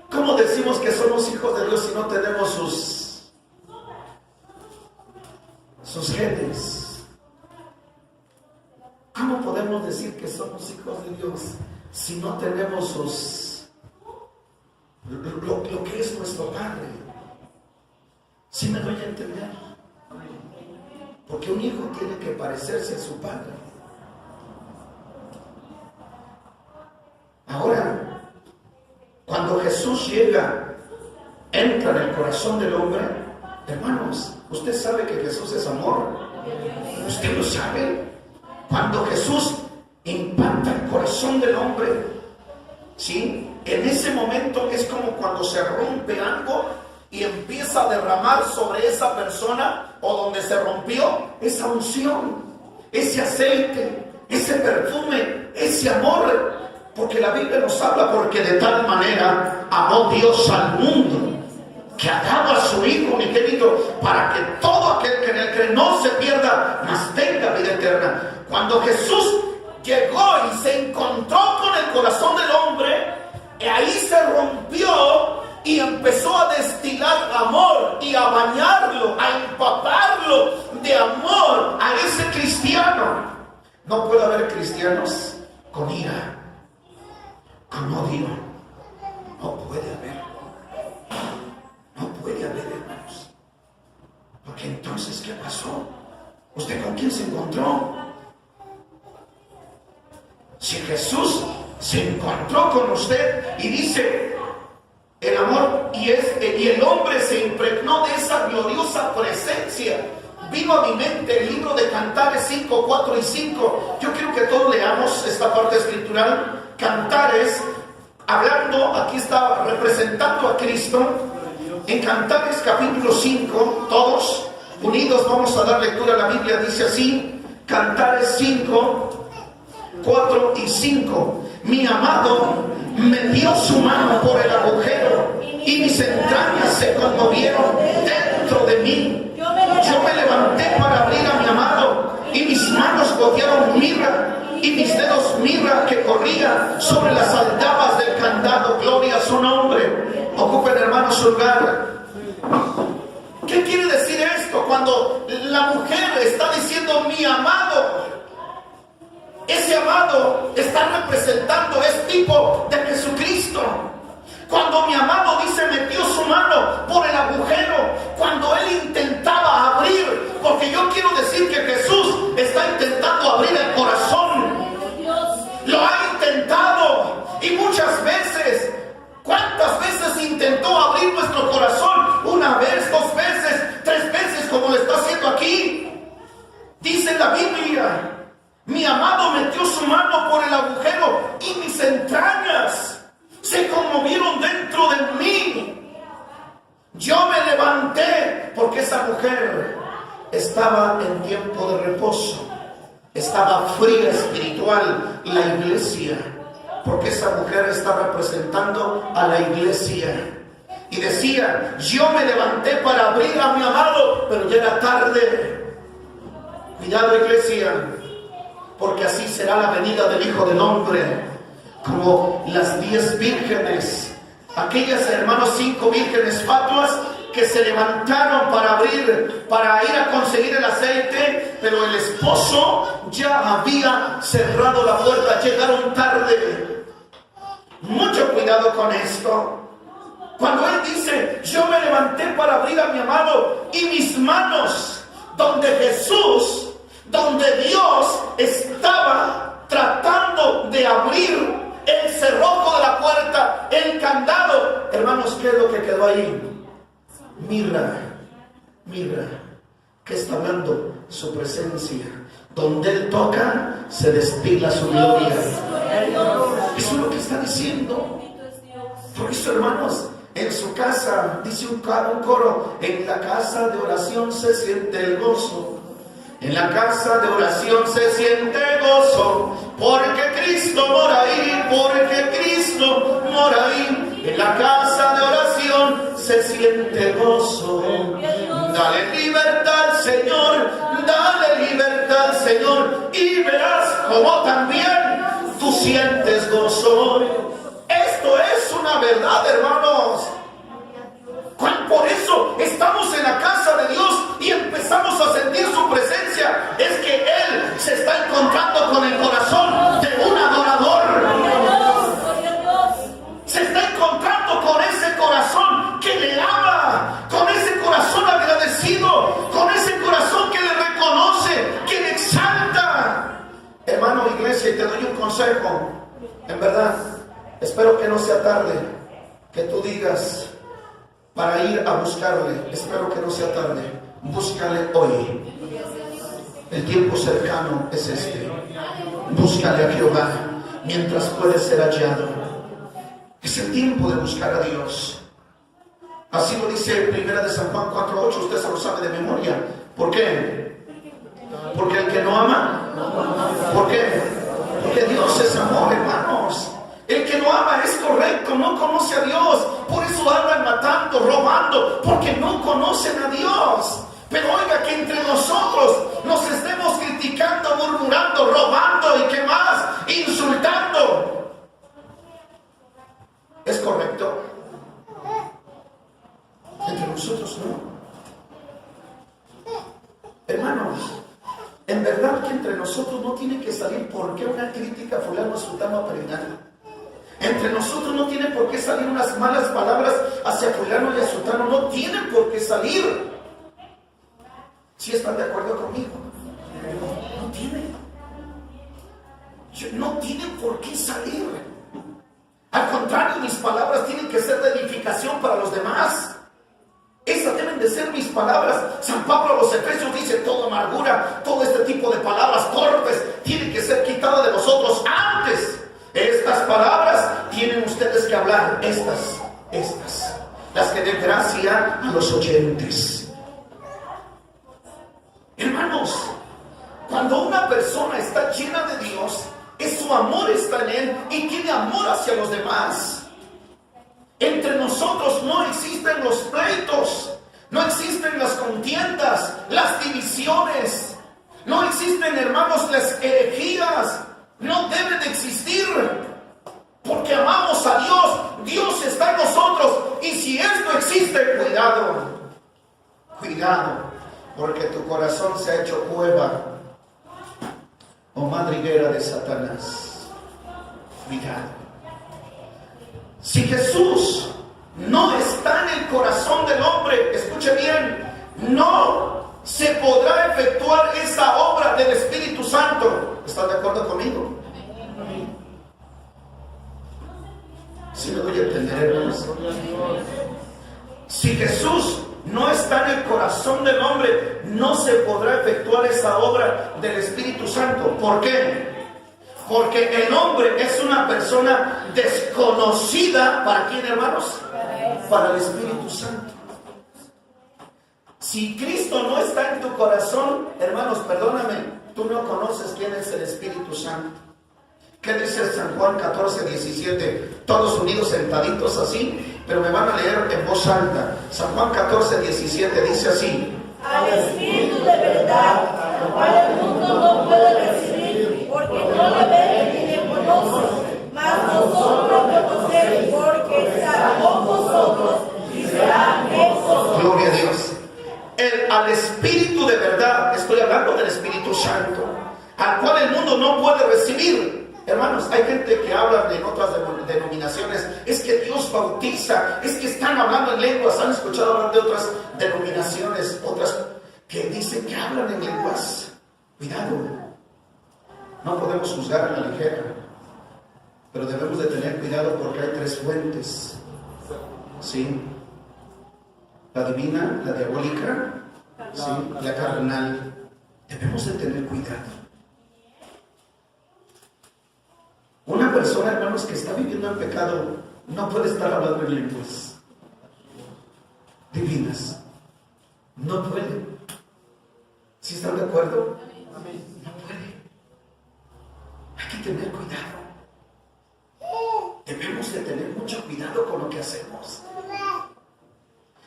¿cómo decimos que somos hijos de Dios si no tenemos sus genes? ¿Cómo podemos decir que somos hijos de Dios si no tenemos lo que es nuestro Padre? ¿Sí me doy a entender? Porque un hijo tiene que parecerse a su padre. Ahora, cuando Jesús llega, entra en el corazón del hombre, hermanos, usted sabe que Jesús es amor. Usted lo sabe. Cuando Jesús impacta el corazón del hombre, ¿sí? En ese momento es como cuando se rompe algo y empieza a derramar sobre esa persona o donde se rompió esa unción, ese aceite, ese perfume, ese amor. Porque la Biblia nos habla, porque de tal manera amó Dios al mundo, que ha dado a su Hijo unigénito, para que todo aquel que en él cree no se pierda, mas tenga vida eterna. Cuando Jesús llegó y se encontró con el corazón del hombre, ahí se rompió y empezó a destilar amor y a bañarlo, a empaparlo de amor a ese cristiano. No puede haber cristianos con ira, con odio, Entonces, ¿qué pasó? ¿Usted con quién se encontró? Si Jesús se encontró con usted y dice el amor y el hombre se impregnó de esa gloriosa presencia, vino a mi mente el libro de Cantares 5, 4 y 5. Yo quiero que todos leamos esta parte escritural. Cantares, hablando, aquí está representando a Cristo. En Cantares capítulo 5, todos unidos vamos a dar lectura a la Biblia. Dice así, Cantares 5, 4 y 5. Mi amado metió su mano por el agujero y mis entrañas se conmovieron dentro de mí. Yo me levanté para abrir a mi amado y mis manos cogieron mirra y mis dedos mirra que corría sobre las aldabas del candado. Gloria a su nombre. Ocupen, hermanos, su lugar. ¿Qué quiere decir esto? Cuando la mujer está diciendo mi amado, ese amado está representando, es tipo de Jesucristo. Cuando mi amado dice metió su mano por el agujero, cuando él intentaba abrir, porque yo quiero decir que Jesús está intentando abrir el corazón. Lo ha intentado y muchas veces. ¿Cuántas veces intentó abrir nuestro corazón? Una vez, 2 veces, 3 veces, como lo está haciendo aquí. Dice la Biblia, mi amado metió su mano por el agujero y mis entrañas se conmovieron dentro de mí. Yo me levanté porque esa mujer estaba en tiempo de reposo, estaba fría espiritual, la iglesia, porque esa mujer está representando a la iglesia. Y decía, yo me levanté para abrir a mi amado, pero ya era tarde. Cuidado, iglesia, porque así será la venida del Hijo del Hombre, como las 10 vírgenes, aquellas, hermanos, 5 vírgenes fatuas que se levantaron para abrir, para ir a conseguir el aceite, pero el esposo ya había cerrado la puerta, llegaron tarde. Mucho cuidado con esto. Cuando él dice, yo me levanté para abrir a mi amado y mis manos, donde Jesús, donde Dios estaba tratando de abrir el cerrojo de la puerta, el candado. Hermanos, ¿qué es lo que quedó ahí? Mirra, ¿qué está hablando? Su presencia. Donde él toca, se destila su gloria. Eso es lo que está diciendo. Por eso, hermanos, en su casa, dice un coro, en la casa de oración se siente el gozo. En la casa de oración se siente gozo, porque Cristo mora ahí, porque Cristo mora ahí. En la casa de oración se siente gozo. Dale libertad, Señor, dale libertad, Señor, y verás como también tú sientes gozo. Esto es una verdad, hermanos. Por eso estamos en la casa de Dios y empezamos a sentir su presencia. Es que Él se está encontrando con el corazón de un adorador. Se está encontrando con ese corazón que le ama, con ese corazón agradecido, con ese corazón que le reconoce, que le exalta. Hermano, iglesia, y te doy un consejo. En verdad, espero que no sea tarde, que tú digas, para ir a buscarle, espero que no sea tarde, búscale hoy. El tiempo cercano es este. Búscale a Jehová mientras puede ser hallado. Es el tiempo de buscar a Dios. Así lo dice 1 de San Juan 4:8, usted se lo sabe de memoria. ¿Por qué? Porque el que no ama, ¿por qué? Porque Dios es amor, hermanos. El que no ama es correcto, no conoce a Dios. Por eso andan matando, robando, porque no conocen a Dios. Pero oiga, que entre nosotros nos estemos criticando, murmurando, robando y qué más, insultando. ¿Es correcto? Entre nosotros no. Hermanos, en verdad que entre nosotros no tiene que salir por qué una crítica fulano, sultano, perengano. Entre nosotros no tiene por qué salir unas malas palabras hacia fulano y a sultano. No tienen por qué salir. ¿Sí están de acuerdo conmigo? No tiene. No tienen por qué salir. Al contrario, mis palabras tienen que ser de edificación para los demás. Esas deben de ser mis palabras. San Pablo a los Efesios dice: toda amargura, todo este tipo de palabras torpes tienen que ser quitadas de vosotros. Antes, estas palabras tienen ustedes que hablar. Estas, las que den gracia a los oyentes. Hermanos, cuando una persona está llena de Dios, su amor está en él y tiene amor hacia los demás. Entre nosotros no existen los pleitos, no existen las contiendas, las divisiones, no existen, hermanos, las herejías. No deben de existir, porque amamos a Dios. Dios está en nosotros, y si esto existe, cuidado, porque tu corazón se ha hecho cueva o madriguera de Satanás. Cuidado. Si Jesús no está en el corazón del hombre, escuche bien, no se podrá efectuar esa obra del Espíritu Santo. ¿Están de acuerdo conmigo? ¿Sí me voy a entender, hermanos? Si Jesús no está en el corazón del hombre, no se podrá efectuar esa obra del Espíritu Santo. ¿Por qué? Porque el hombre es una persona desconocida. ¿Para quién, hermanos? Para el Espíritu Santo. Si Cristo no está en tu corazón, hermanos, perdóname, tú no conoces quién es el Espíritu Santo. ¿Qué dice San Juan 14, 17? Todos unidos, sentaditos así, pero me van a leer en voz alta. San Juan 14, 17 dice así: al Espíritu de verdad, al cual el mundo no puede recibir, porque no le ve ni le conoce, mas nosotros lo conocemos, porque está con vosotros y será en vosotros. Gloria a Dios. Al Espíritu de verdad, estoy hablando del Espíritu Santo, al cual el mundo no puede recibir. Hermanos, hay gente que habla en otras denominaciones, es que Dios bautiza, es que están hablando en lenguas. ¿Han escuchado hablar de otras denominaciones, otras que dicen que hablan en lenguas? Cuidado, no podemos juzgar a la ligera, pero debemos de tener cuidado, porque hay tres fuentes, ¿sí? La divina, la diabólica, ¿sí? La carnal. Debemos de tener cuidado. Una persona, hermanos, que está viviendo en pecado no puede estar hablando en lenguas divinas. No puede. ¿Sí están de acuerdo? No puede. Hay que tener cuidado. Debemos de tener mucho cuidado con lo que hacemos.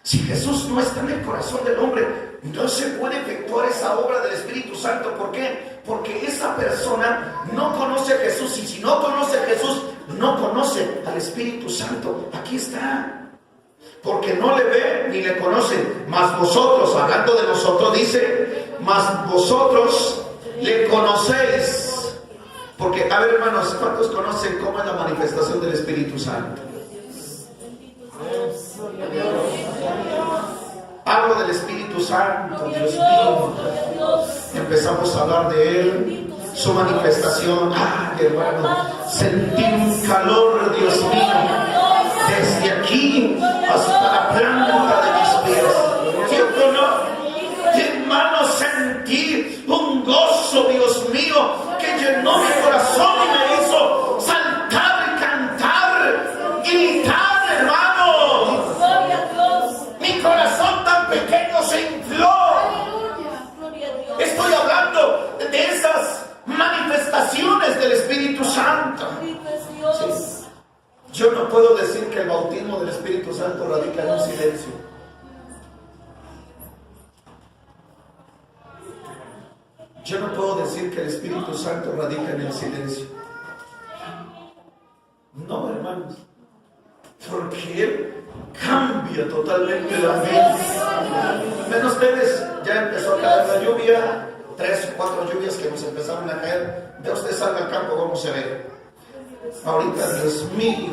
Si Jesús no está en el corazón del hombre, no se puede efectuar esa obra del Espíritu Santo. ¿Por qué? Porque esa persona no conoce a Jesús, y si no conoce a Jesús, no conoce al Espíritu Santo. Aquí está. Porque no le ve ni le conoce. Mas vosotros, hablando de nosotros, dice: mas vosotros le conocéis. Porque, a ver, hermanos, ¿cuántos conocen cómo es la manifestación del Espíritu Santo? Hablo del Espíritu Santo, Dios mío. Empezamos a hablar de Él, su manifestación. Ay, hermano, sentí un calor, Dios mío, desde aquí hasta la planta de mis pies. ¿Cierto o no? Hermano, sentí un gozo, Dios mío, que llenó mi corazón y me hizo saltar y cantar y gritar, hermano. Mi corazón tan pequeño se infló. Estoy hablando de esas manifestaciones del Espíritu Santo. Sí. Yo no puedo decir que el bautismo del Espíritu Santo radica en un silencio. Yo no puedo decir que el Espíritu Santo radica en el silencio. No, hermanos. Porque Él cambia totalmente la mente. Ven ustedes, ya empezó a caer la lluvia, 3 o 4 lluvias que nos empezaron a caer. Ya usted salga al campo, vamos a ver. Ahorita, Dios mío,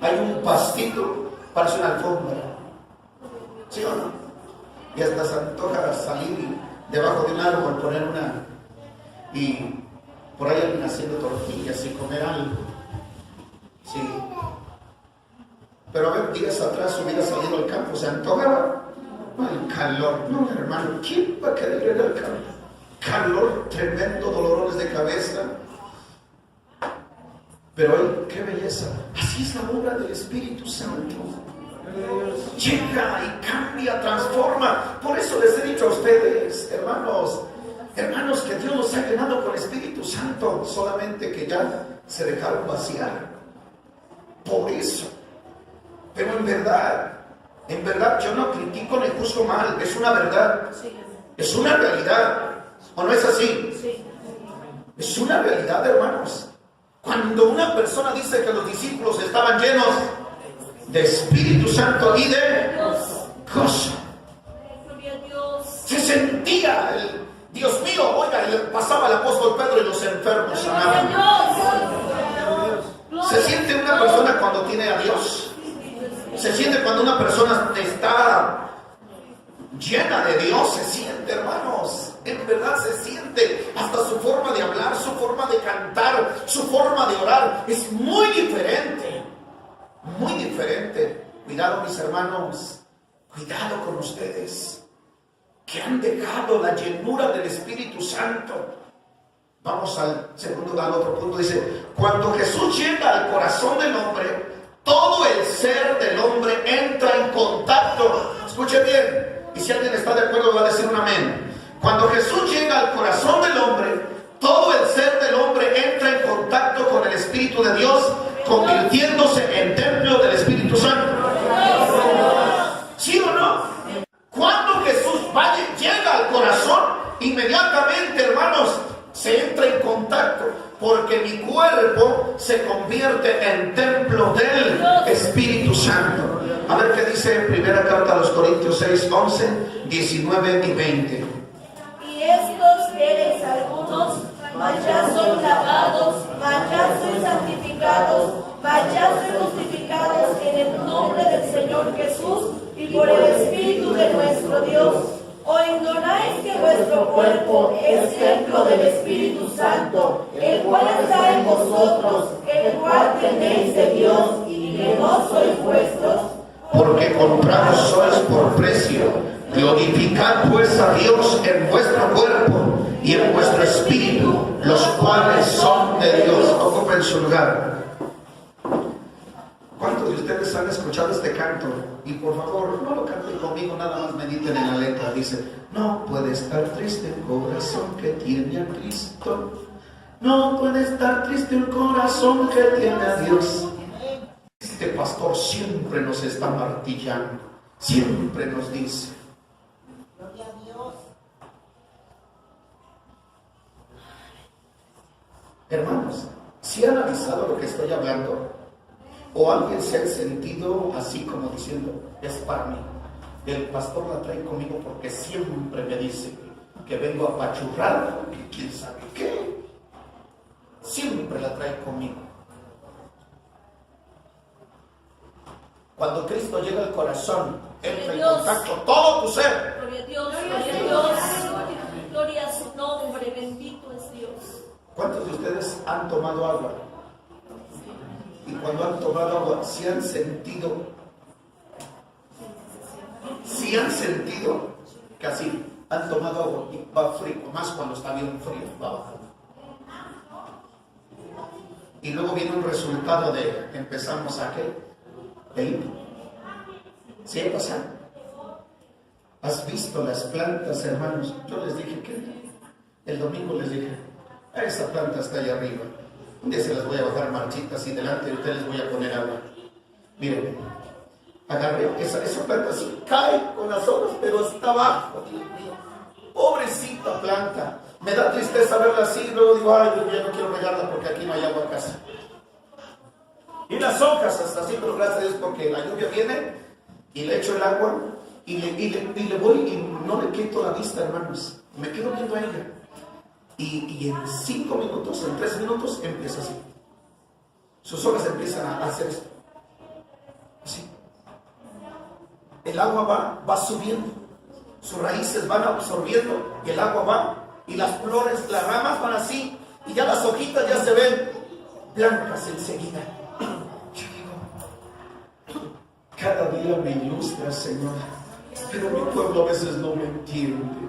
hay un pastito, parece una alfombra. ¿Sí o no? Y hasta se antoja salir debajo de un árbol, poner y por ahí alguien haciendo tortillas y comer algo. Sí. Pero a ver, días atrás hubiera salido al campo, se antojaba. El calor, no, hermano, ¿quién va a querer ir al campo? Calor tremendo, dolores de cabeza. Pero hoy, qué belleza. Así es la obra del Espíritu Santo. Llega y cambia, transforma. Por eso les he dicho a ustedes, hermanos, que Dios los ha llenado con el Espíritu Santo, solamente que ya se dejaron vaciar. Por eso. Pero en verdad, yo no critico ni juzgo mal, es una verdad. Es una realidad. ¿O no es así? Sí. Es una realidad, hermanos. Cuando una persona dice que los discípulos estaban llenos de Espíritu Santo y de gozo, se sentía Dios mío, oiga, pasaba el apóstol Pedro y los enfermos sanaban. Se siente una persona cuando tiene a Dios. Se siente cuando una persona está llena de Dios, se siente, hermanos. En verdad se siente. Hasta su forma de hablar, su forma de cantar, su forma de orar es muy diferente. Muy diferente. Cuidado, mis hermanos. Cuidado con ustedes que han dejado la llenura del Espíritu Santo. Vamos al otro punto. Dice: cuando Jesús llega al corazón del hombre, todo el ser del hombre entra en contacto. Escuche bien. Y si alguien está de acuerdo, va a decir un amén. Cuando Jesús llega al corazón del hombre, todo el ser del hombre entra en contacto con el Espíritu de Dios, convirtiéndose en templo del Espíritu Santo. ¿Sí o no? Cuando Jesús llega al corazón, inmediatamente, hermanos, se entra en contacto, porque mi cuerpo se convierte en templo del Espíritu Santo. A ver qué dice primera carta a los Corintios 6, 11, 19 y 20. Y estos eres algunos, mas ya son lavados, mas ya sois santificados, mas ya sois justificados en el nombre del Señor Jesús y por el Espíritu de nuestro Dios. ¿O ignoráis que vuestro cuerpo es templo del Espíritu Santo, el cual está en vosotros, el cual tenéis de Dios y que no sois vuestros? Porque comprados sois por precio. Glorificad pues a Dios en vuestro cuerpo y en vuestro espíritu, los cuales son de Dios. Ocupen su lugar. ¿Cuántos de ustedes han escuchado este canto? Y por favor, no lo canten conmigo, nada más mediten en la letra. Dice: no puede estar triste un corazón que tiene a Cristo. No puede estar triste un corazón que tiene a Dios. Este pastor siempre nos está martillando. Siempre nos dice: hermanos, si han analizado lo que estoy hablando, o alguien se ha sentido así como diciendo: es para mí, el pastor la trae conmigo porque siempre me dice que vengo apachurrado, que quién sabe qué, siempre la trae conmigo. Cuando Cristo llega al corazón, entra en contacto todo tu ser. Gloria a Dios, gloria a Dios, gloria a su nombre, bendito es Dios. ¿Cuántos de ustedes han tomado agua? Y cuando han tomado agua, si han sentido que así han tomado agua y va frío, más cuando está bien frío, va bajando. Y luego viene un resultado de empezamos a qué. ¿Sí ha pasado? ¿Has visto las plantas, hermanos? Yo les dije que el domingo les dije: esa planta está allá arriba. Un día se las voy a bajar marchitas y delante de ustedes les voy a poner agua. Miren, agarré esa planta así, cae con las hojas, pero está abajo. Dios mío, pobrecita planta. Me da tristeza verla así, luego digo: ay, yo no quiero regarla porque aquí no hay agua casi. Y las hojas hasta así, pero gracias a Dios porque la lluvia viene y le echo el agua y le voy y no le quito la vista, hermanos. Me quedo viendo a ella. Y en 5 minutos, en 3 minutos, empieza así. Sus hojas empiezan a hacer esto. Así. El agua va subiendo. sus raíces van absorbiendo y el agua va, y las flores, las ramas van así, y ya las hojitas ya se ven blancas enseguida. Yo digo, cada día me ilustra, Señor, pero mi pueblo a veces no me entiende.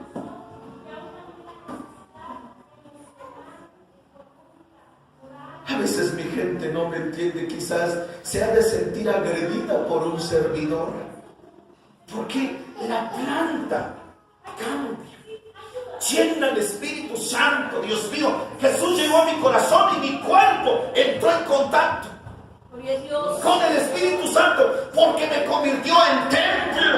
A veces mi gente no me entiende, quizás se ha de sentir agredida por un servidor, porque la planta cambia, llena el Espíritu Santo. Dios mío, Jesús llegó a mi corazón y mi cuerpo entró en contacto con el Espíritu Santo, porque me convirtió en templo.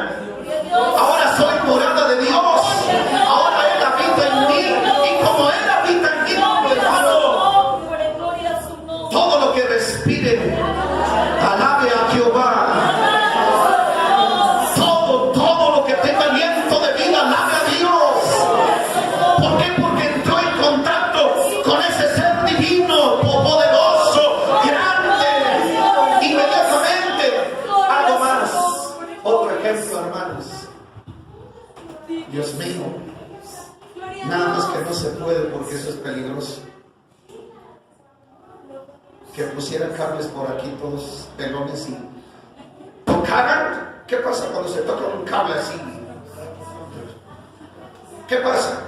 Ahora soy morada de Dios, ahora Él habita en mí, y como Él habita en mí, hermano, todo lo que respire, alabe a Jehová. Todo lo que tenga aliento de vida, alabe a Dios. ¿Por qué? Porque entró en contacto con ese ser divino, poderoso, grande, inmediatamente. Algo más. Otro ejemplo, hermanos. Dios mío, nada más que no se puede porque eso es peligroso. Que pusieran cables por aquí todos pelones y tocaran. ¿Qué pasa cuando se toca un cable así? ¿Qué pasa?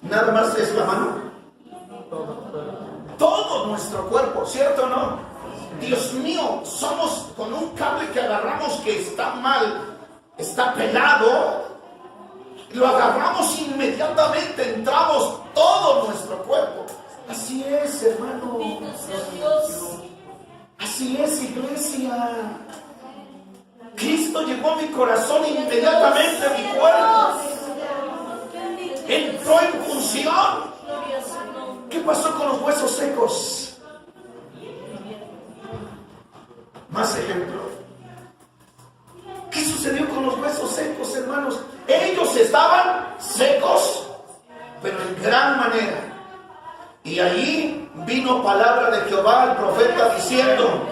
Nada más es la mano. Todo nuestro cuerpo, ¿cierto o no? Dios mío, somos con un cable que agarramos que está mal, está pelado, lo agarramos inmediatamente, entramos todo nuestro cuerpo. Así es, hermano. Así es, iglesia. Cristo llegó a mi corazón inmediatamente a mi cuerpo. Entró en función. ¿Qué pasó con los huesos secos? Más ejemplo. ¿Qué sucedió con los huesos secos, hermanos? Ellos estaban secos, pero en gran manera. Y ahí vino palabra de Jehová al profeta diciendo: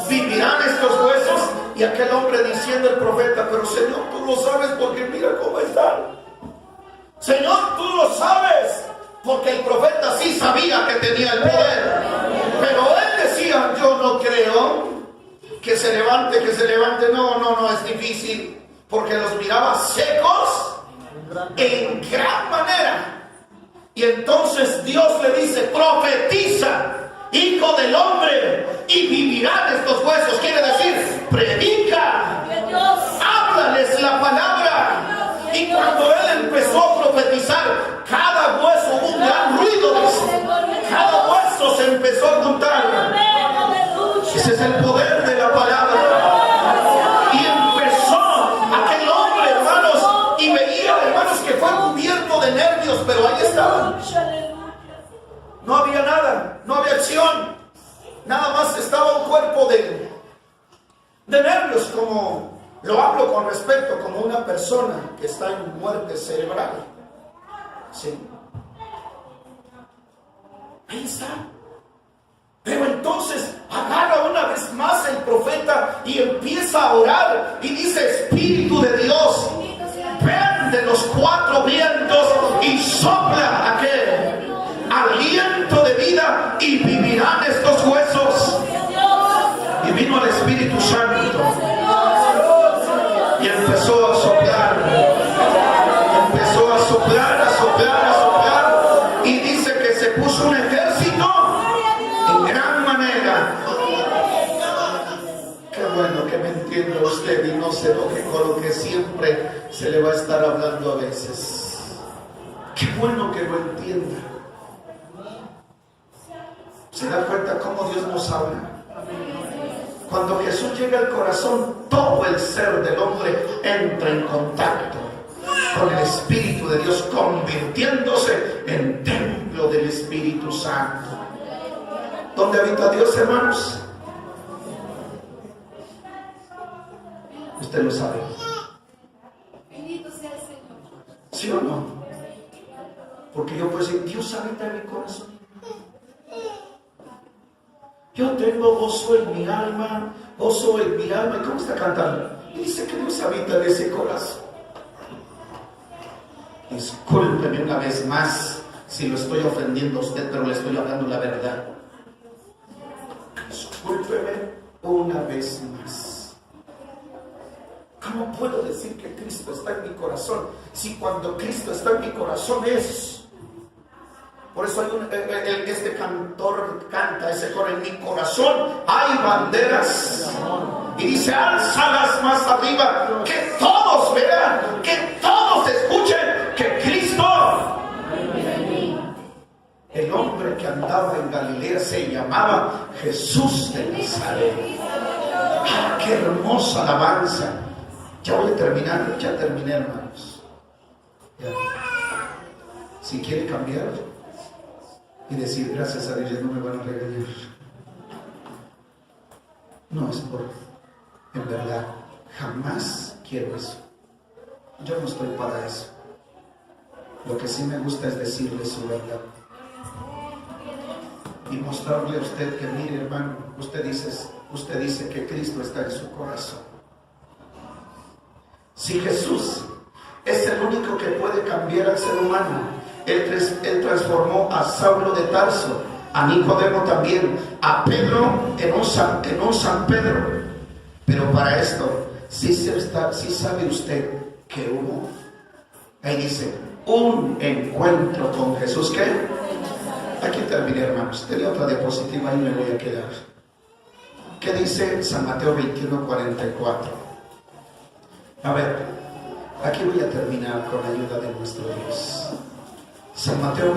vivirán estos huesos. Y aquel hombre diciendo, el profeta: pero Señor, tú lo sabes, porque mira cómo están. Señor, tú lo sabes, porque el profeta sí sabía que tenía el poder. Pero él decía: yo no creo que se levante. No, es difícil, porque los miraba secos en gran manera. Y entonces Dios le dice: profetiza, hijo del hombre, y vivirán estos huesos. Quiere decir, predica, háblales la palabra. Y cuando él empezó a profetizar, cada hueso, hubo un gran ruido, cada hueso se empezó a juntar. Ese es el poder de la palabra. Y empezó aquel hombre, hermanos, y veía, hermanos, que fue cubierto de nervios, pero ahí estaban. No había nada, no había acción. Nada más estaba un cuerpo de nervios, como lo hablo con respeto, como una persona que está en muerte cerebral. Sí. Ahí está. Pero entonces agarra una vez más el profeta y empieza a orar y dice: Espíritu de Dios, ven de los cuatro vientos y sopla aquel aliento de vida, y vivirán estos huesos. Y vino el Espíritu Santo y empezó a soplar, y dice que se puso un ejército en gran manera. Qué bueno que me entienda usted y no se enoje con lo que siempre se le va a estar hablando a veces. Qué bueno que lo entienda. ¿Se da cuenta cómo Dios nos habla? Cuando Jesús llega al corazón, todo el ser del hombre entra en contacto con el Espíritu de Dios, convirtiéndose en templo del Espíritu Santo. ¿Dónde habita Dios, hermanos? Usted lo sabe. ¿Sí o no? Porque yo puedo decir: Dios habita en mi corazón. Yo tengo gozo en mi alma, gozo en mi alma. ¿Y cómo está cantando? Y dice que Dios habita en ese corazón. Discúlpeme una vez más si lo estoy ofendiendo a usted, pero le estoy hablando la verdad. Discúlpeme una vez más. ¿Cómo puedo decir que Cristo está en mi corazón si cuando Cristo está en mi corazón es? Por eso este cantor canta ese coro: en mi corazón hay banderas. Y dice: álzalas más arriba, que todos vean, que todos escuchen que Cristo. El hombre que andaba en Galilea se llamaba Jesús de Nazaret. ¡Ah, qué hermosa alabanza! Ya voy a terminar, ya terminé, hermanos. Ya. Si quiere cambiar y decir gracias a Dios, ya no me van a regañar. No es por, en verdad, jamás quiero eso. Yo no estoy para eso. Lo que sí me gusta es decirle su verdad y mostrarle a usted que, mire, hermano, usted dice que Cristo está en su corazón. Si Jesús es el único que puede cambiar al ser humano, Él transformó a Saulo de Tarso, a Nicodemo también, a Pedro en un San Pedro. Pero para esto, sí sabe usted que hubo, ahí dice, un encuentro con Jesús. ¿Qué? Aquí terminé, hermanos. Tenía otra diapositiva y me voy a quedar. ¿Qué dice San Mateo 21:44? A ver, aquí voy a terminar con la ayuda de nuestro Dios. San Mateo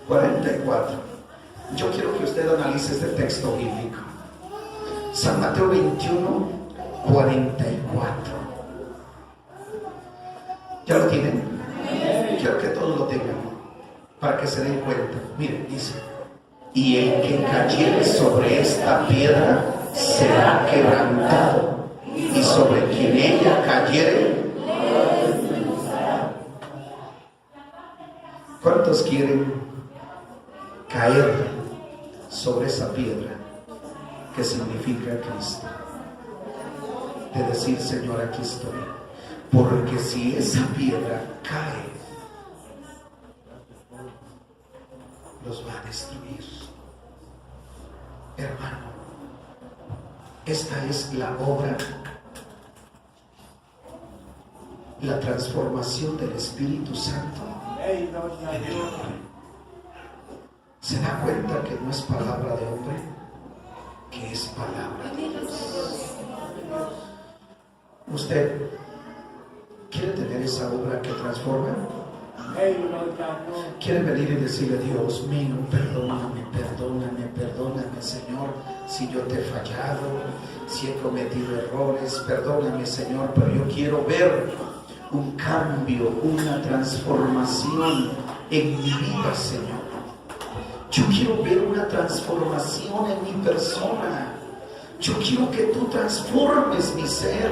21:44. Yo quiero que usted analice este texto bíblico. San Mateo 21:44. ¿Ya lo tienen? Quiero que todos lo tengan, para que se den cuenta. Miren, dice: y el que cayere sobre esta piedra será quebrantado, y sobre quien ella cayere. ¿Cuántos quieren caer sobre esa piedra que significa Cristo? De decir: Señor, aquí estoy. Porque si esa piedra cae, los va a destruir. Hermano, esta es la obra, la transformación del Espíritu Santo en el hombre. ¿Se da cuenta que no es palabra de hombre, que es palabra de Dios? ¿Usted quiere tener esa obra que transforma? ¿Quiere venir y decirle: Dios mío, perdóname, Señor, si yo te he fallado, si he cometido errores, perdóname, Señor, pero yo quiero ver un cambio, una transformación en mi vida, Señor. Yo quiero ver una transformación en mi persona. Yo quiero que tú transformes mi ser.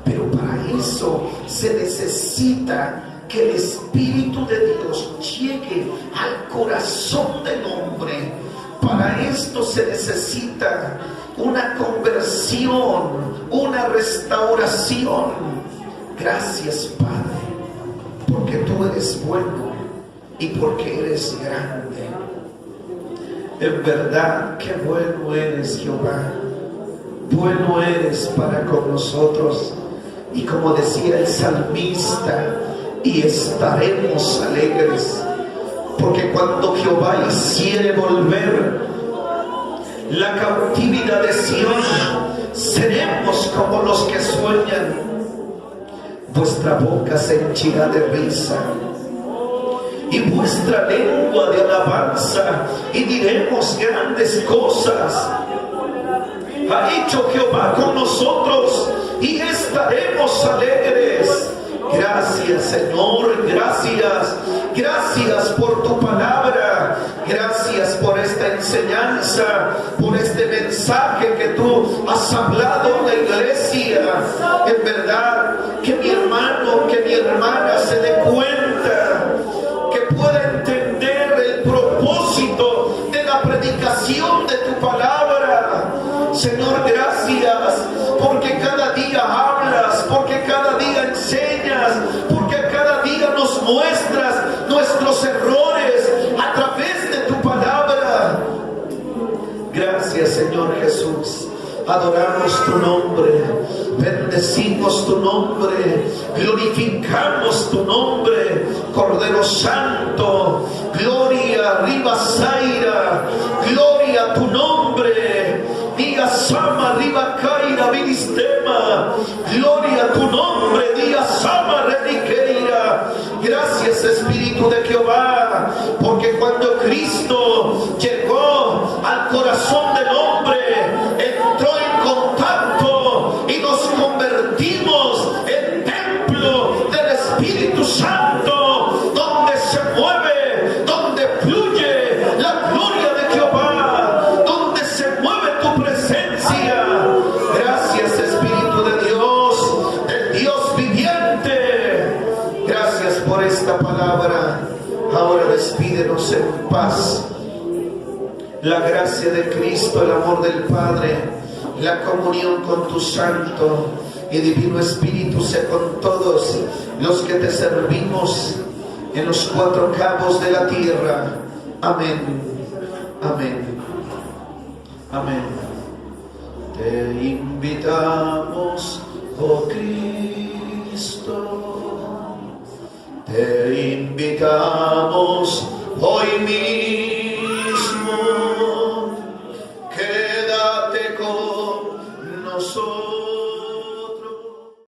Pero para eso se necesita que el Espíritu de Dios llegue al corazón del hombre. Para esto se necesita una conversión, una restauración. Gracias, Padre, porque tú eres bueno y porque eres grande. En verdad, qué bueno eres, Jehová. Bueno eres para con nosotros. Y como decía el salmista: y estaremos alegres, porque cuando Jehová hiciere volver la cautividad de Sión, seremos como los que sueñan. Vuestra boca se henchirá de risa y vuestra lengua de alabanza, y diremos grandes cosas ha hecho Jehová con nosotros, y estaremos alegres. Gracias, Señor, gracias por tu palabra, gracias por esta enseñanza, por este mensaje que tú has hablado en la iglesia. En verdad, que mi hermano, que mi hermana se dé cuenta, que pueda entender el propósito de la predicación de tu palabra. Señor, gracias, porque cada día hablas, porque cada día enseñas, porque adoramos tu nombre, bendecimos tu nombre, glorificamos tu nombre, Cordero Santo. Gloria, Riva Zaira, gloria a tu nombre. Día Sama, Riva Caira, Vilistema, gloria a tu nombre. Día Sama, Rediqueira. Gracias, Espíritu de Jehová, porque cuando Cristo llegó al corazón del hombre, entró en contacto y nos convertimos en templo del Espíritu Santo, donde se mueve, donde fluye la gloria de Jehová, donde se mueve tu presencia. Gracias, Espíritu de Dios, el Dios viviente. Gracias por esta palabra. Ahora despídenos en paz. La gracia de Cristo, el amor del Padre, la comunión con tu Santo y Divino Espíritu sea con todos los que te servimos en los cuatro cabos de la tierra. Amén. Amén. Amén. Te invitamos, oh Cristo. Te invitamos hoy mismo.